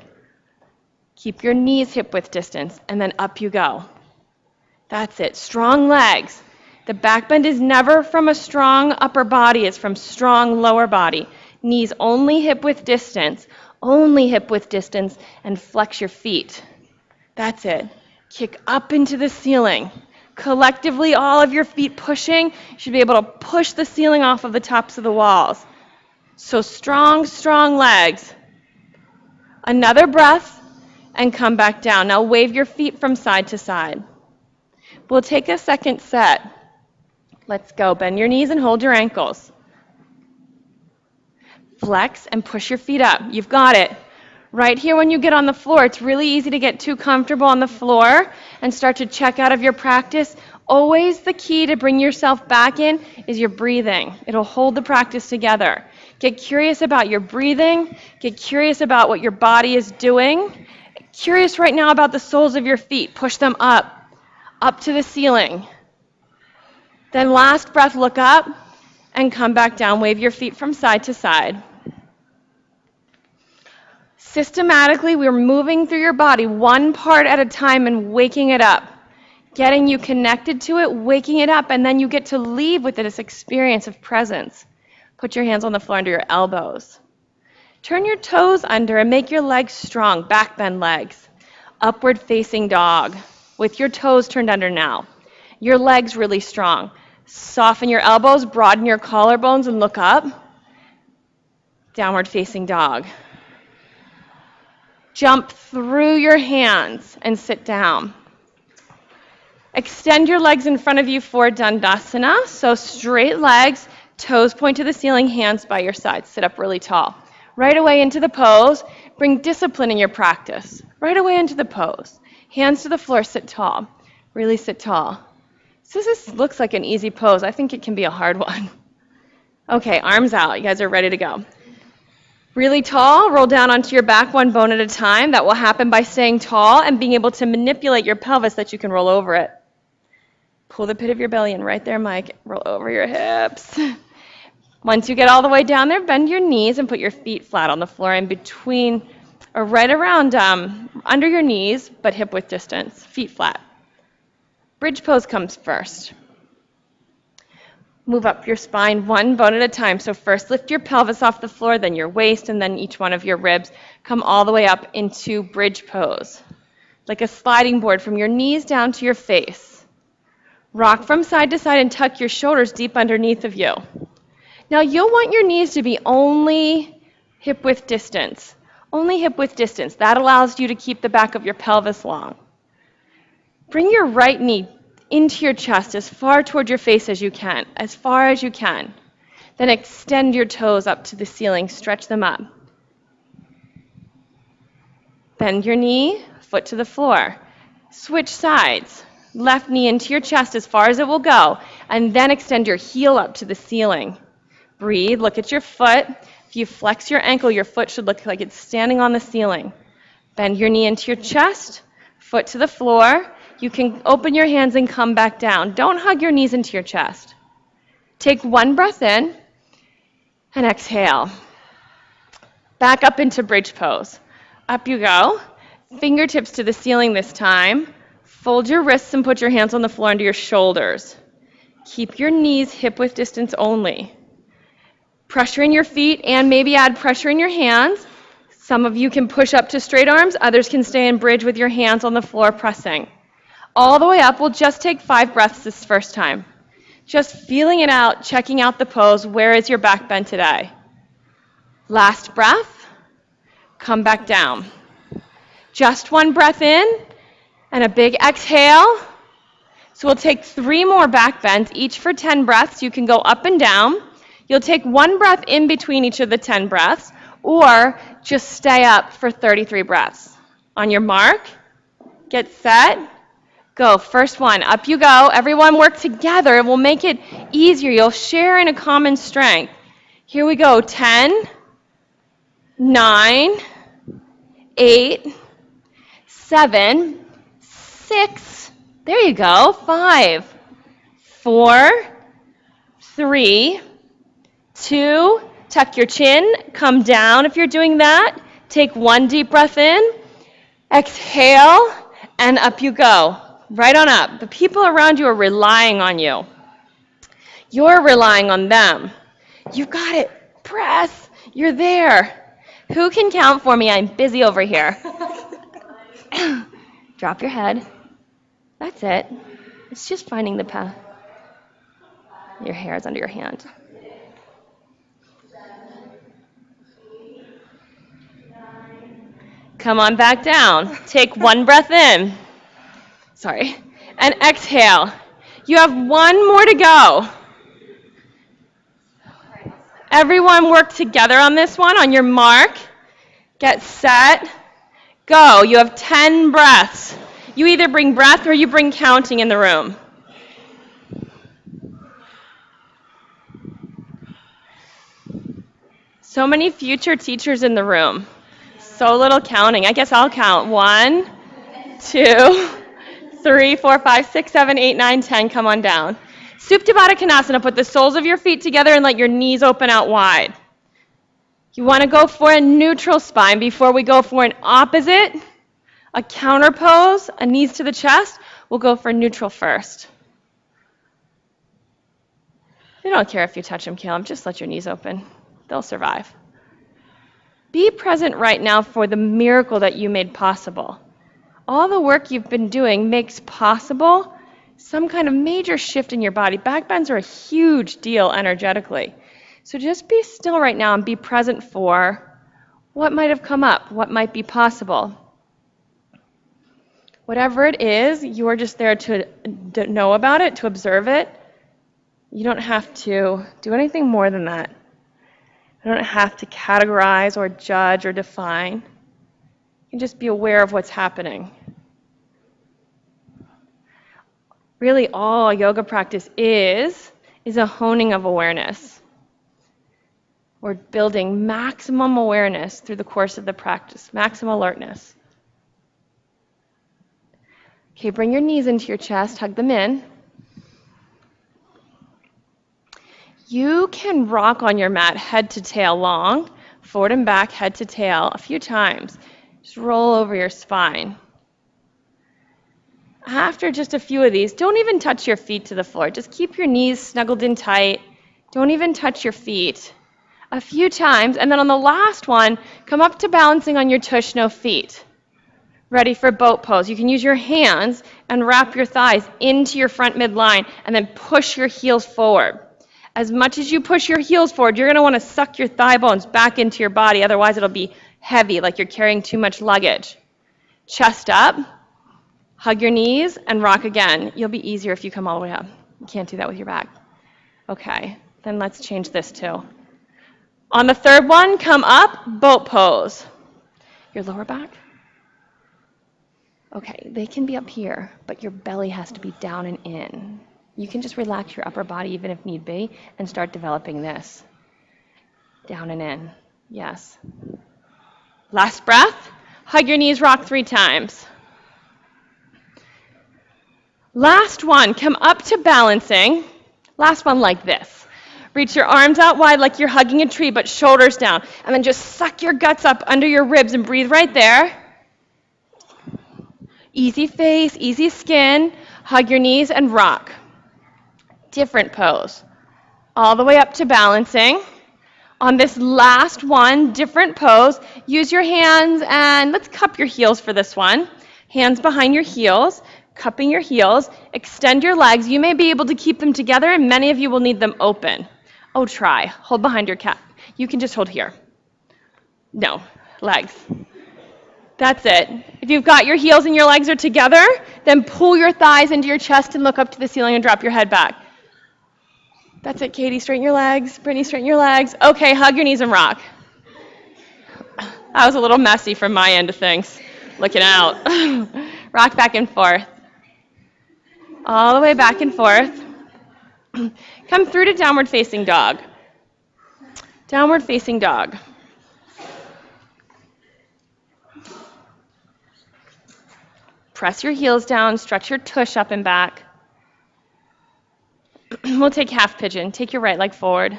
Keep your knees hip-width distance, and then up you go. That's it. Strong legs. The back bend is never from a strong upper body. It's from strong lower body. Knees only hip-width distance. Only hip-width distance, and flex your feet. That's it. Kick up into the ceiling. Collectively, all of your feet pushing, you should be able to push the ceiling off of the tops of the walls. So strong, strong legs. Another breath, and come back down. Now wave your feet from side to side. We'll take a second set. Let's go. Bend your knees and hold your ankles. Flex and push your feet up. You've got it. Right here when you get on the floor, it's really easy to get too comfortable on the floor and start to check out of your practice. Always the key to bring yourself back in is your breathing. It'll hold the practice together. Get curious about your breathing. Get curious about what your body is doing. Curious right now about the soles of your feet. Push them up to the ceiling. Then last breath, look up and come back down. Wave your feet from side to side. Systematically, we're moving through your body one part at a time and waking it up. Getting you connected to it, waking it up, and then you get to leave with this experience of presence. Put your hands on the floor under your elbows. Turn your toes under and make your legs strong, back bend legs. Upward facing dog with your toes turned under now. Your legs really strong. Soften your elbows, broaden your collarbones, and look up. Downward facing dog. Jump through your hands and sit down. Extend your legs in front of you for Dandasana. So straight legs, toes point to the ceiling, hands by your sides. Sit up really tall. Right away into the pose. Bring discipline in your practice. Right away into the pose. Hands to the floor, sit tall. Really sit tall. So this looks like an easy pose. I think it can be a hard one. Okay, arms out. You guys are ready to go. Really tall, roll down onto your back one bone at a time. That will happen by staying tall and being able to manipulate your pelvis that you can roll over it. Pull the pit of your belly in right there, Mike. Roll over your hips. Once you get all the way down there, bend your knees and put your feet flat on the floor in between, or right around under your knees, but hip width distance, feet flat. Bridge pose comes first. Move up your spine one bone at a time. So first lift your pelvis off the floor, then your waist, and then each one of your ribs. Come all the way up into bridge pose, like a sliding board from your knees down to your face. Rock from side to side and tuck your shoulders deep underneath of you. Now you'll want your knees to be only hip width distance. Only hip width distance. That allows you to keep the back of your pelvis long. Bring your right knee into your chest as far toward your face as you can, as far as you can. Then extend your toes up to the ceiling, stretch them up. Bend your knee, foot to the floor. Switch sides. Left knee into your chest as far as it will go, and then extend your heel up to the ceiling. Breathe, look at your foot. If you flex your ankle, your foot should look like it's standing on the ceiling. Bend your knee into your chest, foot to the floor. You can open your hands and come back down. Don't hug your knees into your chest. Take one breath in and exhale. Back up into bridge pose. Up you go. Fingertips to the ceiling this time. Fold your wrists and put your hands on the floor under your shoulders. Keep your knees hip width distance only. Pressure in your feet and maybe add pressure in your hands. Some of you can push up to straight arms. Others can stay in bridge with your hands on the floor pressing. All the way up, we'll just take 5 breaths this first time. Just feeling it out, checking out the pose. Where is your back bend today? Last breath. Come back down. Just one breath in and a big exhale. So we'll take 3 more back bends, each for 10 breaths. You can go up and down. You'll take 1 breath in between each of the 10 breaths, or just stay up for 33 breaths. On your mark, get set. Go. First one. Up you go. Everyone work together. It will make it easier. You'll share in a common strength. Here we go. 10, 9, 8, 7, 6. There you go. 5, 4, 3, 2. Tuck your chin. Come down if you're doing that. Take 1 deep breath in. Exhale, and up you go. Right on up. The people around you are relying on you. You're relying on them. You got it. Press. You're there. Who can count for me? I'm busy over here. Drop your head. That's it. It's just finding the path. Your hair is under your hand. Come on back down. Take one breath in. Sorry. And exhale. You have one more to go. Everyone work together on this one. On your mark, get set, go. You have 10 breaths. You either bring breath or you bring counting in the room. So many future teachers in the room. So little counting. I guess I'll count. 1, 2, 3, 4, 5, 6, 7, 8, 9, 10. Come on down. Supta Baddha Konasana. Put the soles of your feet together and let your knees open out wide. You want to go for a neutral spine before we go for an opposite, a counter pose, a knees to the chest. We'll go for neutral first. They don't care if you touch them, Caleb. Just let your knees open. They'll survive. Be present right now for the miracle that you made possible. All the work you've been doing makes possible some kind of major shift in your body. Back bends are a huge deal energetically. So just be still right now and be present for what might have come up, what might be possible. Whatever it is, you are just there to know about it, to observe it. You don't have to do anything more than that. You don't have to categorize or judge or define. You can just be aware of what's happening. Really, all yoga practice is a honing of awareness. We're building maximum awareness through the course of the practice, maximum alertness. Okay, bring your knees into your chest, hug them in. You can rock on your mat head to tail long, forward and back, head to tail a few times. Just roll over your spine. After just a few of these, don't even touch your feet to the floor. Just keep your knees snuggled in tight. Don't even touch your feet. A few times, and then on the last one, come up to balancing on your tush, no feet. Ready for boat pose. You can use your hands and wrap your thighs into your front midline and then push your heels forward. As much as you push your heels forward, you're going to want to suck your thigh bones back into your body. Otherwise, it'll be heavy, like you're carrying too much luggage. Chest up, hug your knees, and rock again. You'll be easier if you come all the way up. You can't do that with your back. Okay, then let's change this too. On the third one, come up, boat pose. Your lower back. Okay, they can be up here, but your belly has to be down and in. You can just relax your upper body even if need be and start developing this. Down and in. Yes. Last breath. Hug your knees, rock 3 times. Last one, come up to balancing. Last one like this. Reach your arms out wide like you're hugging a tree, but shoulders down. And then just suck your guts up under your ribs and breathe right there. Easy face, easy skin. Hug your knees and rock. Different pose. All the way up to balancing. On this last one, different pose, use your hands and let's cup your heels for this one. Hands behind your heels, cupping your heels. Extend your legs. You may be able to keep them together and many of you will need them open. Oh, try. Hold behind your cat. You can just hold here. No, legs. That's it. If you've got your heels and your legs are together, then pull your thighs into your chest and look up to the ceiling and drop your head back. That's it, Katie. Straighten your legs. Brittany, straighten your legs. Okay, hug your knees and rock. That was a little messy from my end of things. Looking out. Rock back and forth. All the way back and forth. Come through to downward facing dog. Downward facing dog. Press your heels down, stretch your tush up and back. We'll take half pigeon. Take your right leg forward.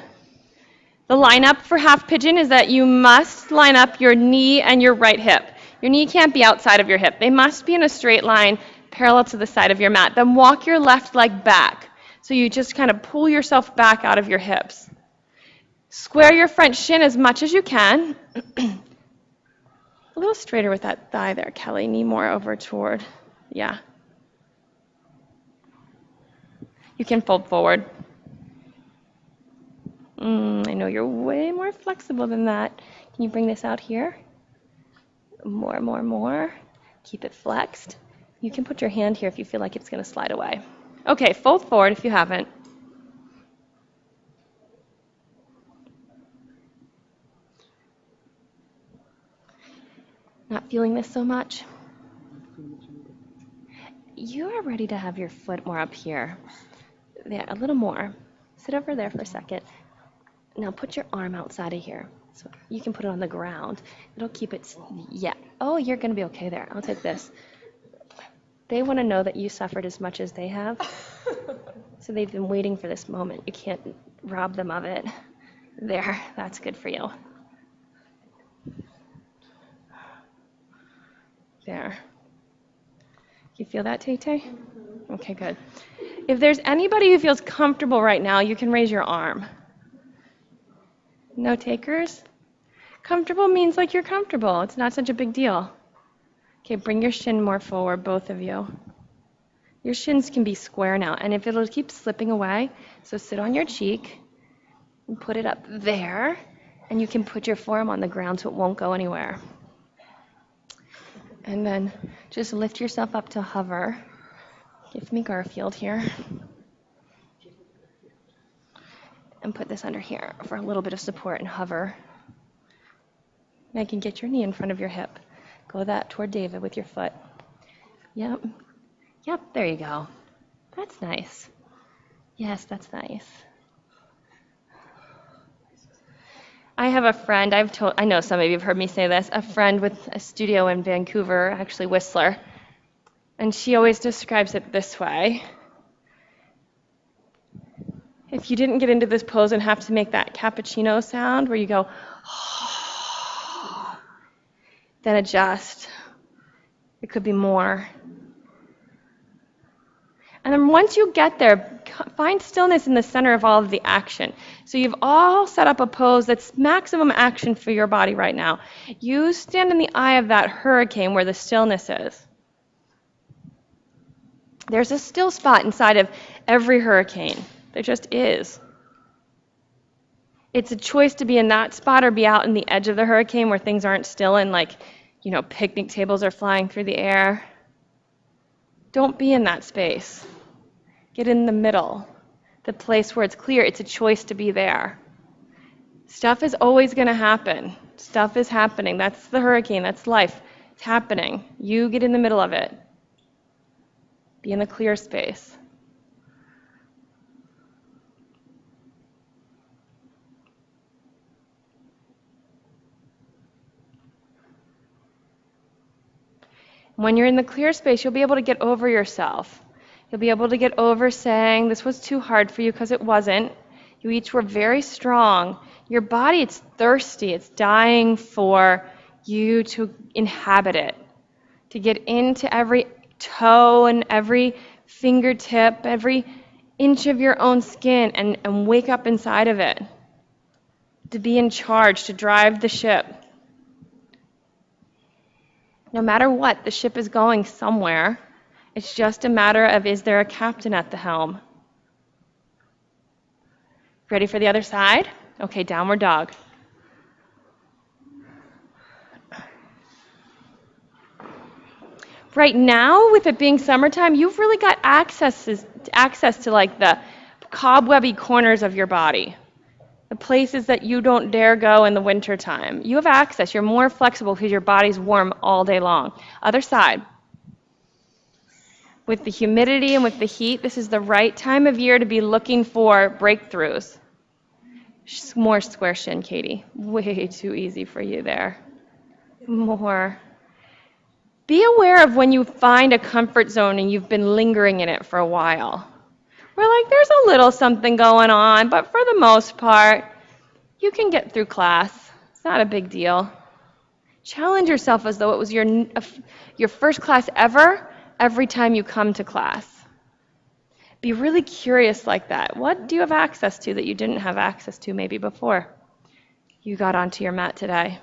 The lineup for half pigeon is that you must line up your knee and your right hip. Your knee can't be outside of your hip. They must be in a straight line parallel to the side of your mat. Then walk your left leg back. So you just kind of pull yourself back out of your hips. Square your front shin as much as you can. A little straighter with that thigh there, Kelly. Knee more over toward, yeah. You can fold forward. I know you're way more flexible than that. Can you bring this out here? More, more, more. Keep it flexed. You can put your hand here if you feel like it's going to slide away. Okay, fold forward if you haven't. Not feeling this so much? You are ready to have your foot more up here. There, a little more. Sit over there for a second. Now put your arm outside of here. So you can put it on the ground. It'll keep it, yeah. Oh, you're going to be okay there. I'll take this. They want to know that you suffered as much as they have. So they've been waiting for this moment. You can't rob them of it. There, that's good for you. There. You feel that, Tay-Tay? Okay, good. If there's anybody who feels comfortable right now, you can raise your arm. No takers? Comfortable means like you're comfortable. It's not such a big deal. Okay, bring your shin more forward, both of you. Your shins can be square now, and if it'll keep slipping away, so sit on your cheek and put it up there, and you can put your forearm on the ground so it won't go anywhere. And then just lift yourself up to hover. Give me Garfield here. And put this under here for a little bit of support and hover. Now you can get your knee in front of your hip. Go that toward David with your foot. Yep. Yep, there you go. That's nice. Yes, that's nice. I have a friend, I know some of you have heard me say this, a friend with a studio in Vancouver, actually Whistler, and she always describes it this way. If you didn't get into this pose and have to make that cappuccino sound where you go, then adjust. It could be more. And then once you get there, find stillness in the center of all of the action. So you've all set up a pose that's maximum action for your body right now. You stand in the eye of that hurricane where the stillness is. There's a still spot inside of every hurricane. There just is. It's a choice to be in that spot or be out in the edge of the hurricane where things aren't still and picnic tables are flying through the air. Don't be in that space. Get in the middle, the place where it's clear. It's a choice to be there. Stuff is always going to happen. Stuff is happening. That's the hurricane. That's life. It's happening. You get in the middle of it. Be in the clear space. When you're in the clear space, you'll be able to get over yourself. You'll be able to get over saying, this was too hard for you, because it wasn't. You each were very strong. Your body, it's thirsty. It's dying for you to inhabit it, to get into every toe and every fingertip, every inch of your own skin, and wake up inside of it, to be in charge, to drive the ship. No matter what, the ship is going somewhere. It's just a matter of, is there a captain at the helm? Ready for the other side? Okay, downward dog. Right now, with it being summertime, you've really got access to like the cobwebby corners of your body. The places that you don't dare go in the wintertime. You have access. You're more flexible because your body's warm all day long. Other side. With the humidity and with the heat, this is the right time of year to be looking for breakthroughs. More square shin, Katie. Way too easy for you there. More. Be aware of when you find a comfort zone and you've been lingering in it for a while. We're like, there's a little something going on, but for the most part, you can get through class. It's not a big deal. Challenge yourself as though it was your first class ever, every time you come to class. Be really curious like that. What do you have access to that you didn't have access to maybe before you got onto your mat today?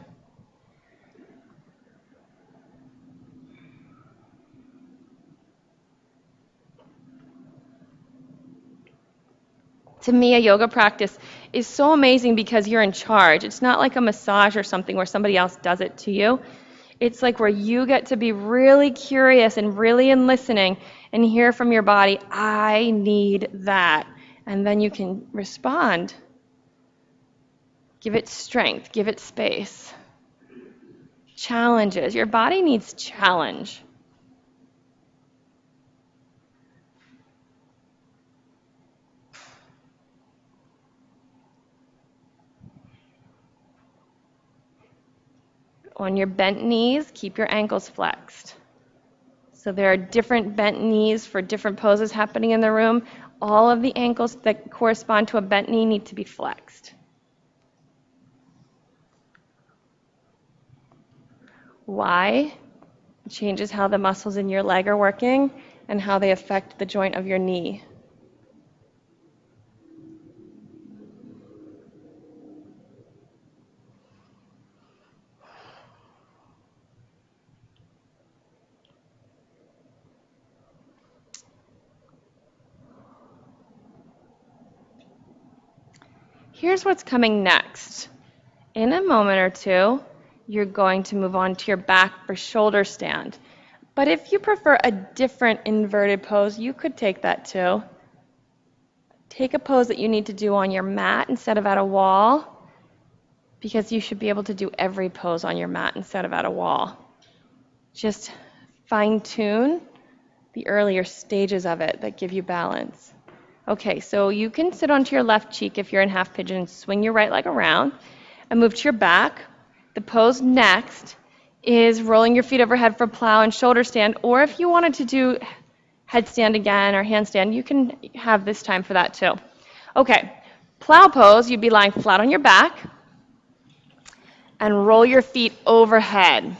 To me, a yoga practice is so amazing because you're in charge. It's not like a massage or something where somebody else does it to you. It's like where you get to be really curious and really in listening and hear from your body, I need that. And then you can respond. Give it strength, give it space. Challenges. Your body needs challenge. On your bent knees, keep your ankles flexed. So there are different bent knees for different poses happening in the room. All of the ankles that correspond to a bent knee need to be flexed. Why? It changes how the muscles in your leg are working and how they affect the joint of your knee. Here's what's coming next. In a moment or two, you're going to move on to your back for shoulder stand. But if you prefer a different inverted pose, you could take that too. Take a pose that you need to do on your mat instead of at a wall, because you should be able to do every pose on your mat instead of at a wall. Just fine-tune the earlier stages of it that give you balance. Okay, so you can sit onto your left cheek if you're in half pigeon, swing your right leg around, and move to your back. The pose next is rolling your feet overhead for plow and shoulder stand, or if you wanted to do headstand again or handstand, you can have this time for that too. Okay, plow pose, you'd be lying flat on your back and roll your feet overhead.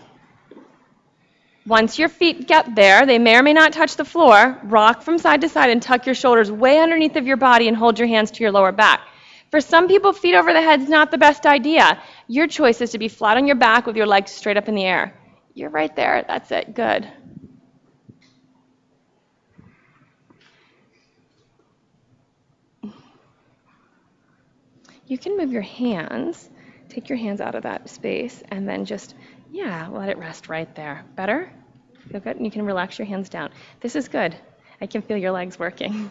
Once your feet get there, they may or may not touch the floor, rock from side to side and tuck your shoulders way underneath of your body and hold your hands to your lower back. For some people, feet over the head is not the best idea. Your choice is to be flat on your back with your legs straight up in the air. You're right there. That's it. Good. You can move your hands. Take your hands out of that space and then just, let it rest right there. Better? Feel good? And you can relax your hands down. This is good. I can feel your legs working.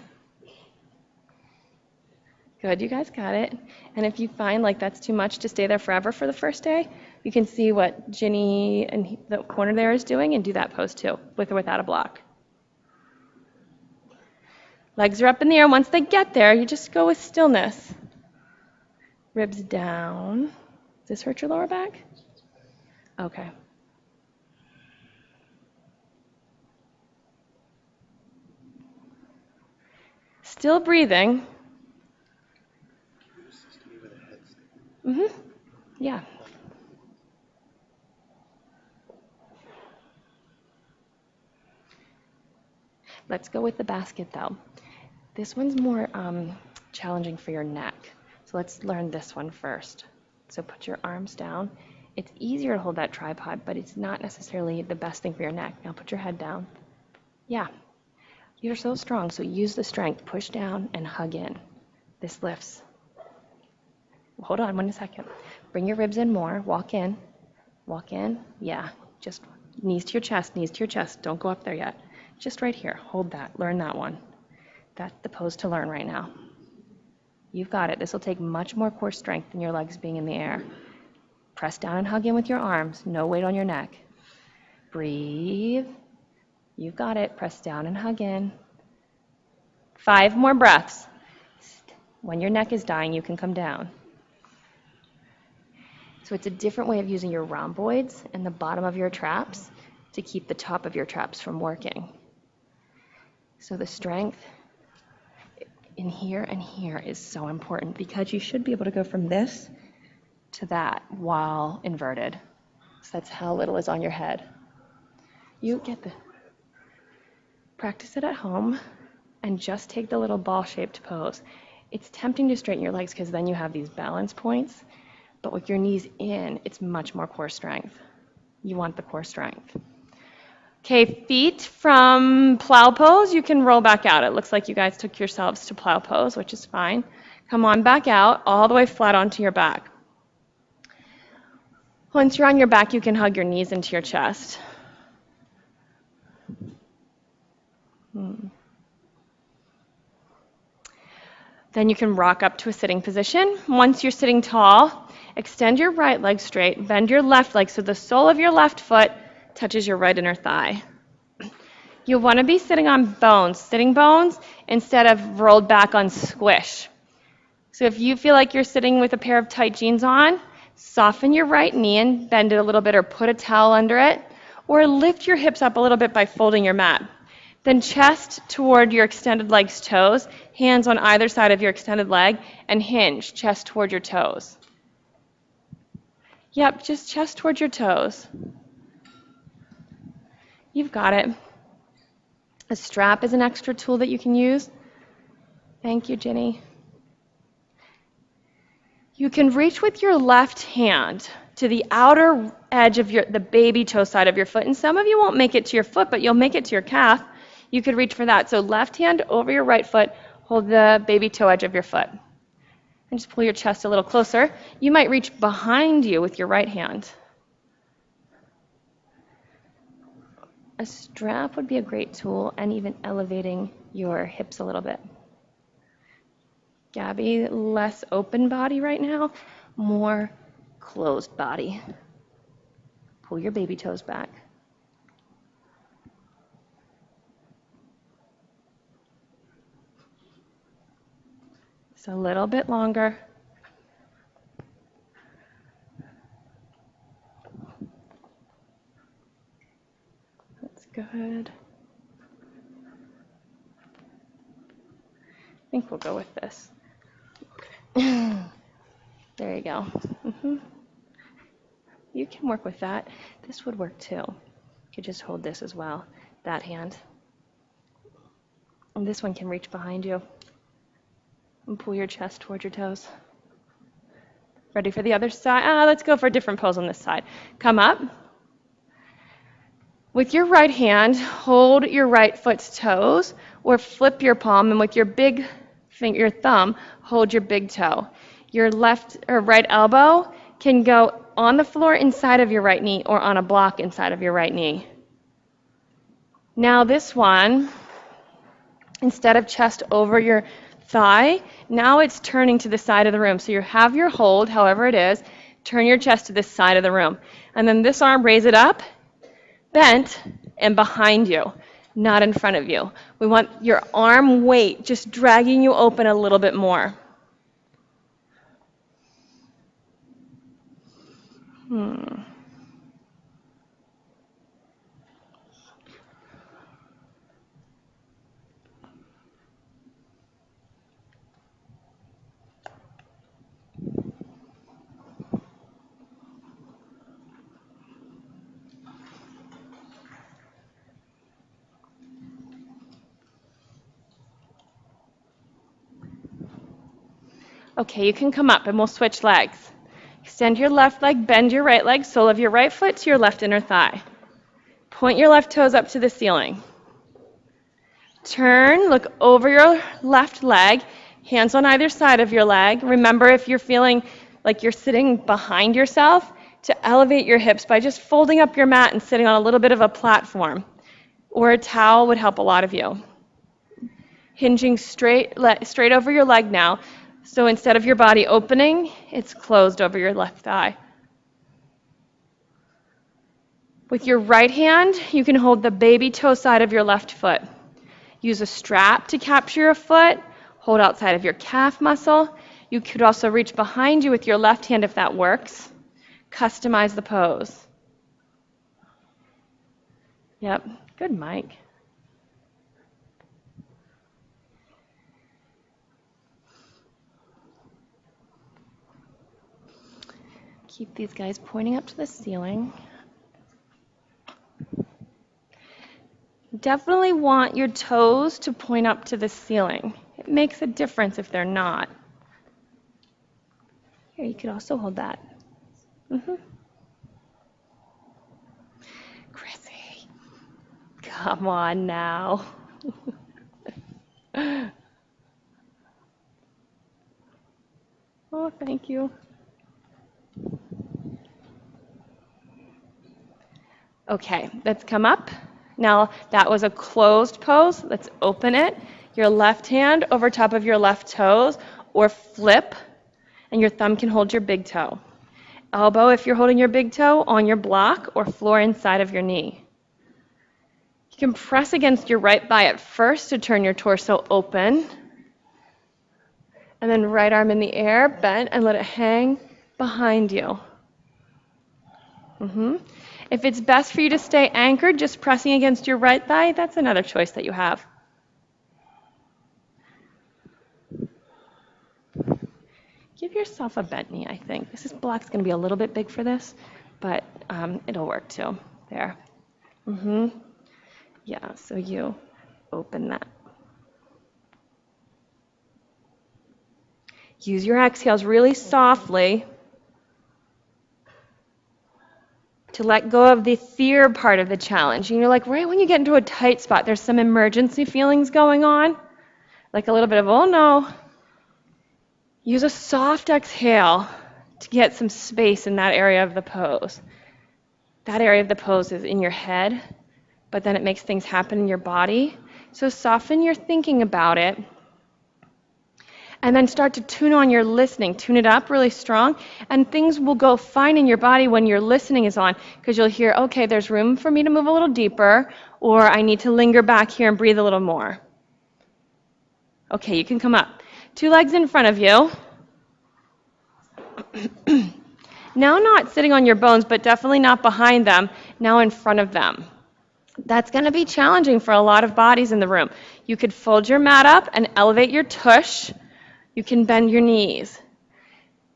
Good, you guys got it. And if you find like that's too much to stay there forever for the first day, you can see what Ginny in the corner there is doing and do that pose too, with or without a block. Legs are up in the air. Once they get there, you just go with stillness. Ribs down. Does this hurt your lower back? Okay. Still breathing. Yeah. Let's go with the basket though. This one's more challenging for your neck. So let's learn this one first. So put your arms down. It's easier to hold that tripod, but it's not necessarily the best thing for your neck. Now put your head down. Yeah. You're so strong, so use the strength. Push down and hug in. This lifts. Hold on 1 second. Bring your ribs in more. Walk in. Walk in. Yeah. Just knees to your chest, knees to your chest. Don't go up there yet. Just right here. Hold that. Learn that one. That's the pose to learn right now. You've got it. This will take much more core strength than your legs being in the air. Press down and hug in with your arms. No weight on your neck. Breathe. You've got it. Press down and hug in. 5 more breaths. When your neck is dying, you can come down. So it's a different way of using your rhomboids and the bottom of your traps to keep the top of your traps from working. So the strength in here and here is so important because you should be able to go from this to that while inverted. So that's how little is on your head. You get the... Practice it at home and just take the little ball-shaped pose. It's tempting to straighten your legs because then you have these balance points, but with your knees in, it's much more core strength. You want the core strength. Okay, feet from plow pose, you can roll back out. It looks like you guys took yourselves to plow pose, which is fine. Come on back out, all the way flat onto your back. Once you're on your back, you can hug your knees into your chest. Then you can rock up to a sitting position. Once you're sitting tall, extend your right leg straight, bend your left leg so the sole of your left foot touches your right inner thigh. You'll want to be sitting on bones, sitting bones, instead of rolled back on squish. So if you feel like you're sitting with a pair of tight jeans on, soften your right knee and bend it a little bit, or put a towel under it, or lift your hips up a little bit by folding your mat. Then chest toward your extended leg's toes, hands on either side of your extended leg, and hinge, chest toward your toes. Yep, just chest toward your toes. You've got it. A strap is an extra tool that you can use. Thank you, Ginny. You can reach with your left hand to the outer edge of the baby toe side of your foot, and some of you won't make it to your foot, but you'll make it to your calf. You could reach for that. So left hand over your right foot, hold the baby toe edge of your foot. And just pull your chest a little closer. You might reach behind you with your right hand. A strap would be a great tool, and even elevating your hips a little bit. Gabby, less open body right now, more closed body. Pull your baby toes back. Just a little bit longer. That's good. I think we'll go with this. There you go. You can work with that. This would work too. You could just hold this as well, that hand. And this one can reach behind you. And pull your chest toward your toes. Ready for the other side? Let's go for a different pose on this side. Come up. With your right hand, hold your right foot's toes, or flip your palm, and with your big finger, your thumb, hold your big toe. Your left or right elbow can go on the floor inside of your right knee, or on a block inside of your right knee. Now this one, instead of chest over your thigh, now it's turning to the side of the room. So you have your hold, however it is, turn your chest to this side of the room. And then this arm, raise it up, bent, and behind you, not in front of you. We want your arm weight just dragging you open a little bit more. Okay, you can come up and we'll switch legs. Extend your left leg, bend your right leg, sole of your right foot to your left inner thigh. Point your left toes up to the ceiling. Turn, look over your left leg, hands on either side of your leg. Remember, if you're feeling like you're sitting behind yourself, to elevate your hips by just folding up your mat and sitting on a little bit of a platform. Or a towel would help a lot of you. Hinging straight over your leg now. So instead of your body opening, it's closed over your left thigh. With your right hand, you can hold the baby toe side of your left foot. Use a strap to capture your foot. Hold outside of your calf muscle. You could also reach behind you with your left hand if that works. Customize the pose. Yep, good, Mike. Keep these guys pointing up to the ceiling. Definitely want your toes to point up to the ceiling. It makes a difference if they're not. Here, you could also hold that. Chrissy, come on now. Oh, thank you. Okay, let's come up. Now, that was a closed pose. Let's open it. Your left hand over top of your left toes, or flip, and your thumb can hold your big toe. Elbow, if you're holding your big toe, on your block or floor inside of your knee. You can press against your right thigh at first to turn your torso open. And then right arm in the air, bent, and let it hang behind you. If it's best for you to stay anchored, just pressing against your right thigh, that's another choice that you have. Give yourself a bent knee, I think. This block's going to be a little bit big for this, but it'll work too. There. Yeah, so you open that. Use your exhales really softly to let go of the fear part of the challenge. And you're like, right when you get into a tight spot, there's some emergency feelings going on, like a little bit of, oh no. Use a soft exhale to get some space in that area of the pose. That area of the pose is in your head, but then it makes things happen in your body. So soften your thinking about it, and then start to tune on your listening. Tune it up really strong, and things will go fine in your body when your listening is on, because you'll hear, okay, there's room for me to move a little deeper, or I need to linger back here and breathe a little more. Okay, you can come up. 2 legs in front of you. Now not sitting on your bones, but definitely not behind them, now in front of them. That's going to be challenging for a lot of bodies in the room. You could fold your mat up and elevate your tush. You can bend your knees.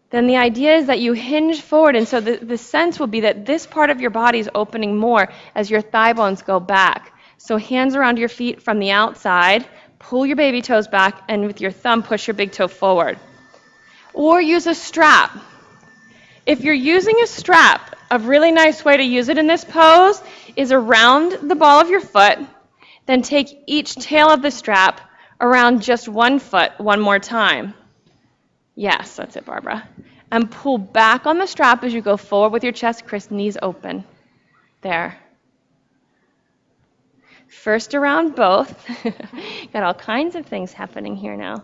Then the idea is that you hinge forward, and so the sense will be that this part of your body is opening more as your thigh bones go back. So hands around your feet from the outside, pull your baby toes back, and with your thumb push your big toe forward. Or use a strap. If you're using a strap, a really nice way to use it in this pose is around the ball of your foot, then take each tail of the strap around just one foot one more time. Yes, that's it, Barbara. And pull back on the strap as you go forward with your chest, Chris, knees open. There. First around both. Got all kinds of things happening here now.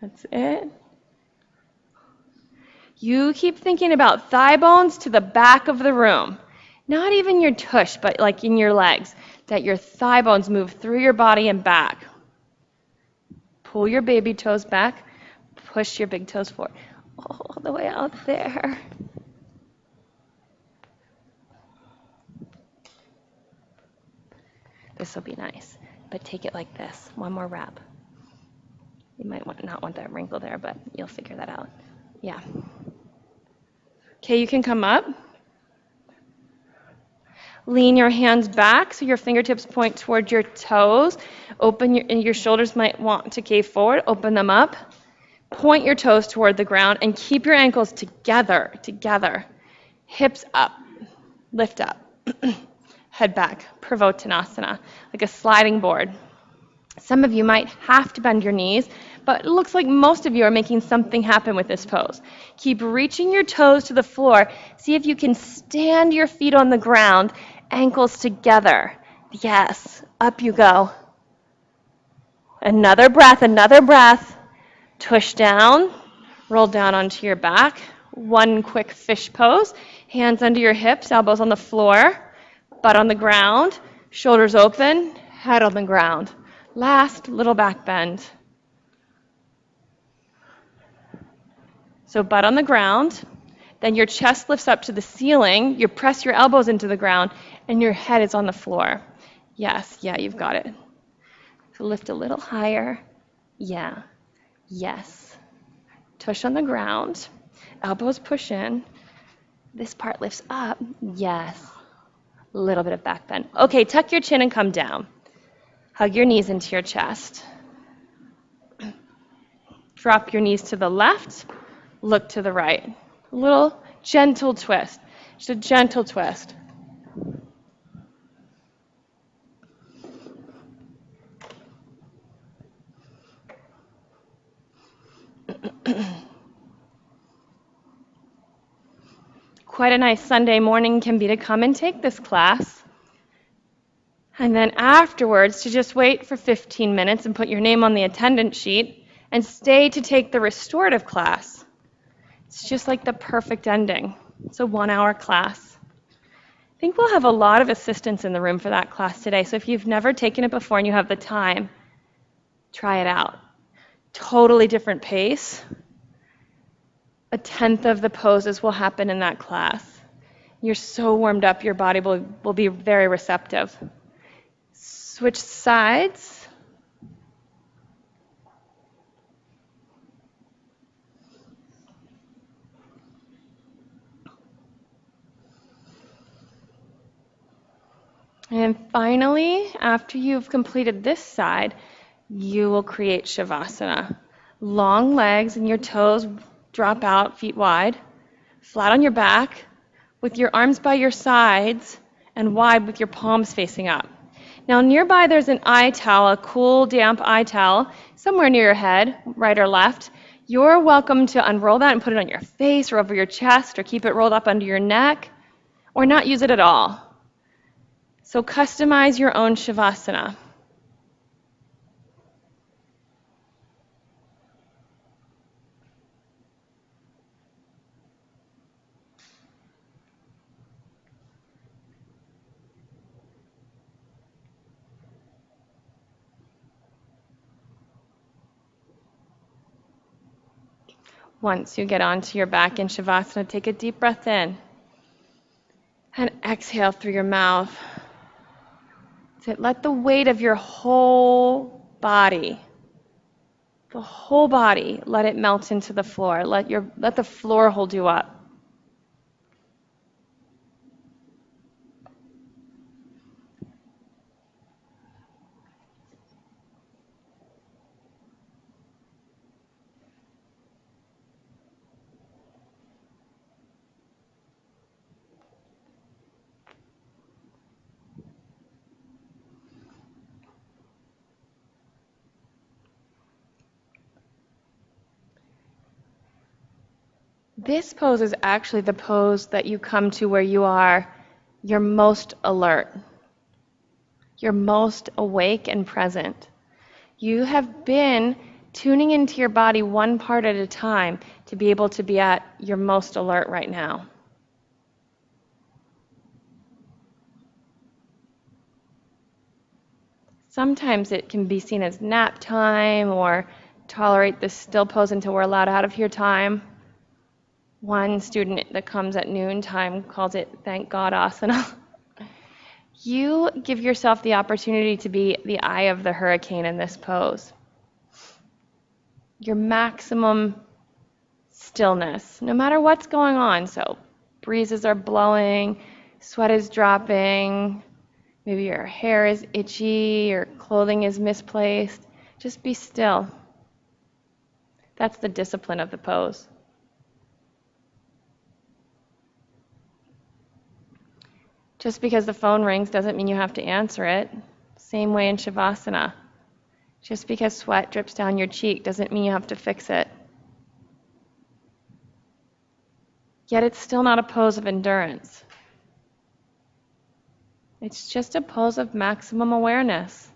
That's it. You keep thinking about thigh bones to the back of the room. Not even your tush, but like in your legs, that your thigh bones move through your body and back. Pull your baby toes back, push your big toes forward. All the way out there. This will be nice, but take it like this. One more wrap. You might not want that wrinkle there, but you'll figure that out. Yeah. Okay, you can come up. Lean your hands back so your fingertips point toward your toes. Open your shoulders might want to cave forward. Open them up. Point your toes toward the ground and keep your ankles together. Hips up. Lift up. Head back. Purvottanasana, like a sliding board. Some of you might have to bend your knees, but it looks like most of you are making something happen with this pose. Keep reaching your toes to the floor. See if you can stand your feet on the ground, ankles together. Yes, up you go. Another breath. Tush down, roll down onto your back. One quick fish pose. Hands under your hips, elbows on the floor, butt on the ground, shoulders open, head on the ground. Last little back bend. So butt on the ground, then your chest lifts up to the ceiling, you press your elbows into the ground, and your head is on the floor. Yes, yeah, you've got it. So lift a little higher. Yeah, yes. Tush on the ground, elbows push in. This part lifts up. Yes. A little bit of back bend. Okay, tuck your chin and come down. Hug your knees into your chest. Drop your knees to the left. Look to the right. A little gentle twist. Just a gentle twist. quite a nice Sunday morning can be to come and take this class. And then afterwards, to just wait for 15 minutes and put your name on the attendance sheet and stay to take the restorative class. It's just like the perfect ending. It's a 1-hour class. I think we'll have a lot of assistants in the room for that class today. So if you've never taken it before and you have the time, try it out. Totally different pace. 1/10 of the poses will happen in that class. You're so warmed up, your body will be very receptive. Switch sides. And finally, after you've completed this side, you will create Shavasana. Long legs and your toes drop out, feet wide, flat on your back, with your arms by your sides and wide with your palms facing up. Now nearby there's an eye towel, a cool, damp eye towel, somewhere near your head, right or left. You're welcome to unroll that and put it on your face or over your chest or keep it rolled up under your neck or not use it at all. So customize your own Shavasana. Once you get onto your back in Shavasana, take a deep breath in and exhale through your mouth. Let the weight of your whole body, let it melt into the floor. Let the floor hold you up. This pose is actually the pose that you come to where you're most alert. You're most awake and present. You have been tuning into your body one part at a time to be able to be at your most alert right now. Sometimes it can be seen as nap time or tolerate this still pose until we're allowed out of here time. One student that comes at noon time calls it thank God asana. You give yourself the opportunity to be the eye of the hurricane in this pose. Your maximum stillness, no matter what's going on. So breezes are blowing, sweat is dropping, maybe your hair is itchy, your clothing is misplaced. Just be still. That's the discipline of the pose. Just because the phone rings doesn't mean you have to answer it. Same way in Shavasana. Just because sweat drips down your cheek doesn't mean you have to fix it. Yet it's still not a pose of endurance. It's just a pose of maximum awareness.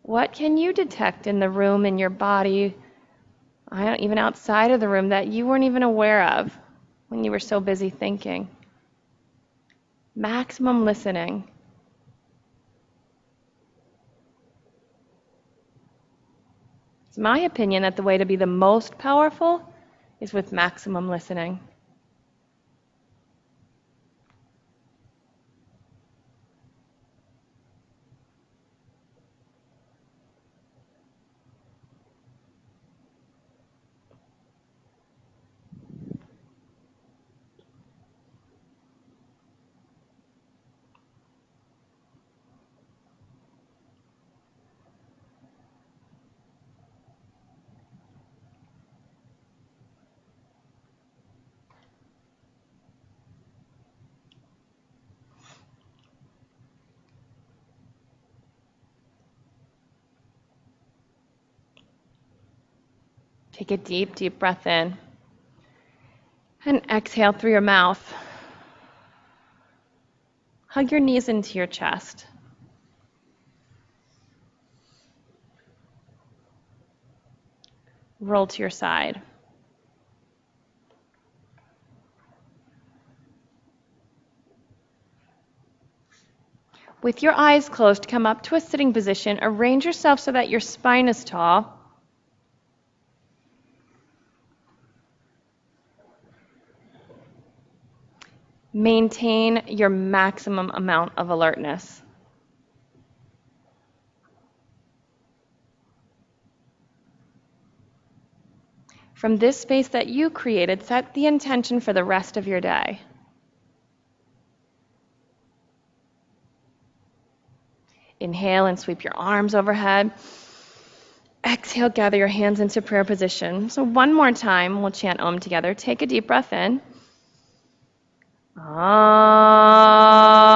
What can you detect in the room, in your body, even outside of the room, that you weren't even aware of when you were so busy thinking? Maximum listening. It's my opinion that the way to be the most powerful is with maximum listening. Take a deep, deep breath in. And exhale through your mouth. Hug your knees into your chest. Roll to your side. With your eyes closed, come up to a sitting position. Arrange yourself so that your spine is tall. Maintain your maximum amount of alertness. From this space that you created, set the intention for the rest of your day. Inhale and sweep your arms overhead. Exhale, gather your hands into prayer position. So one more time, we'll chant Om together. Take a deep breath in. Om.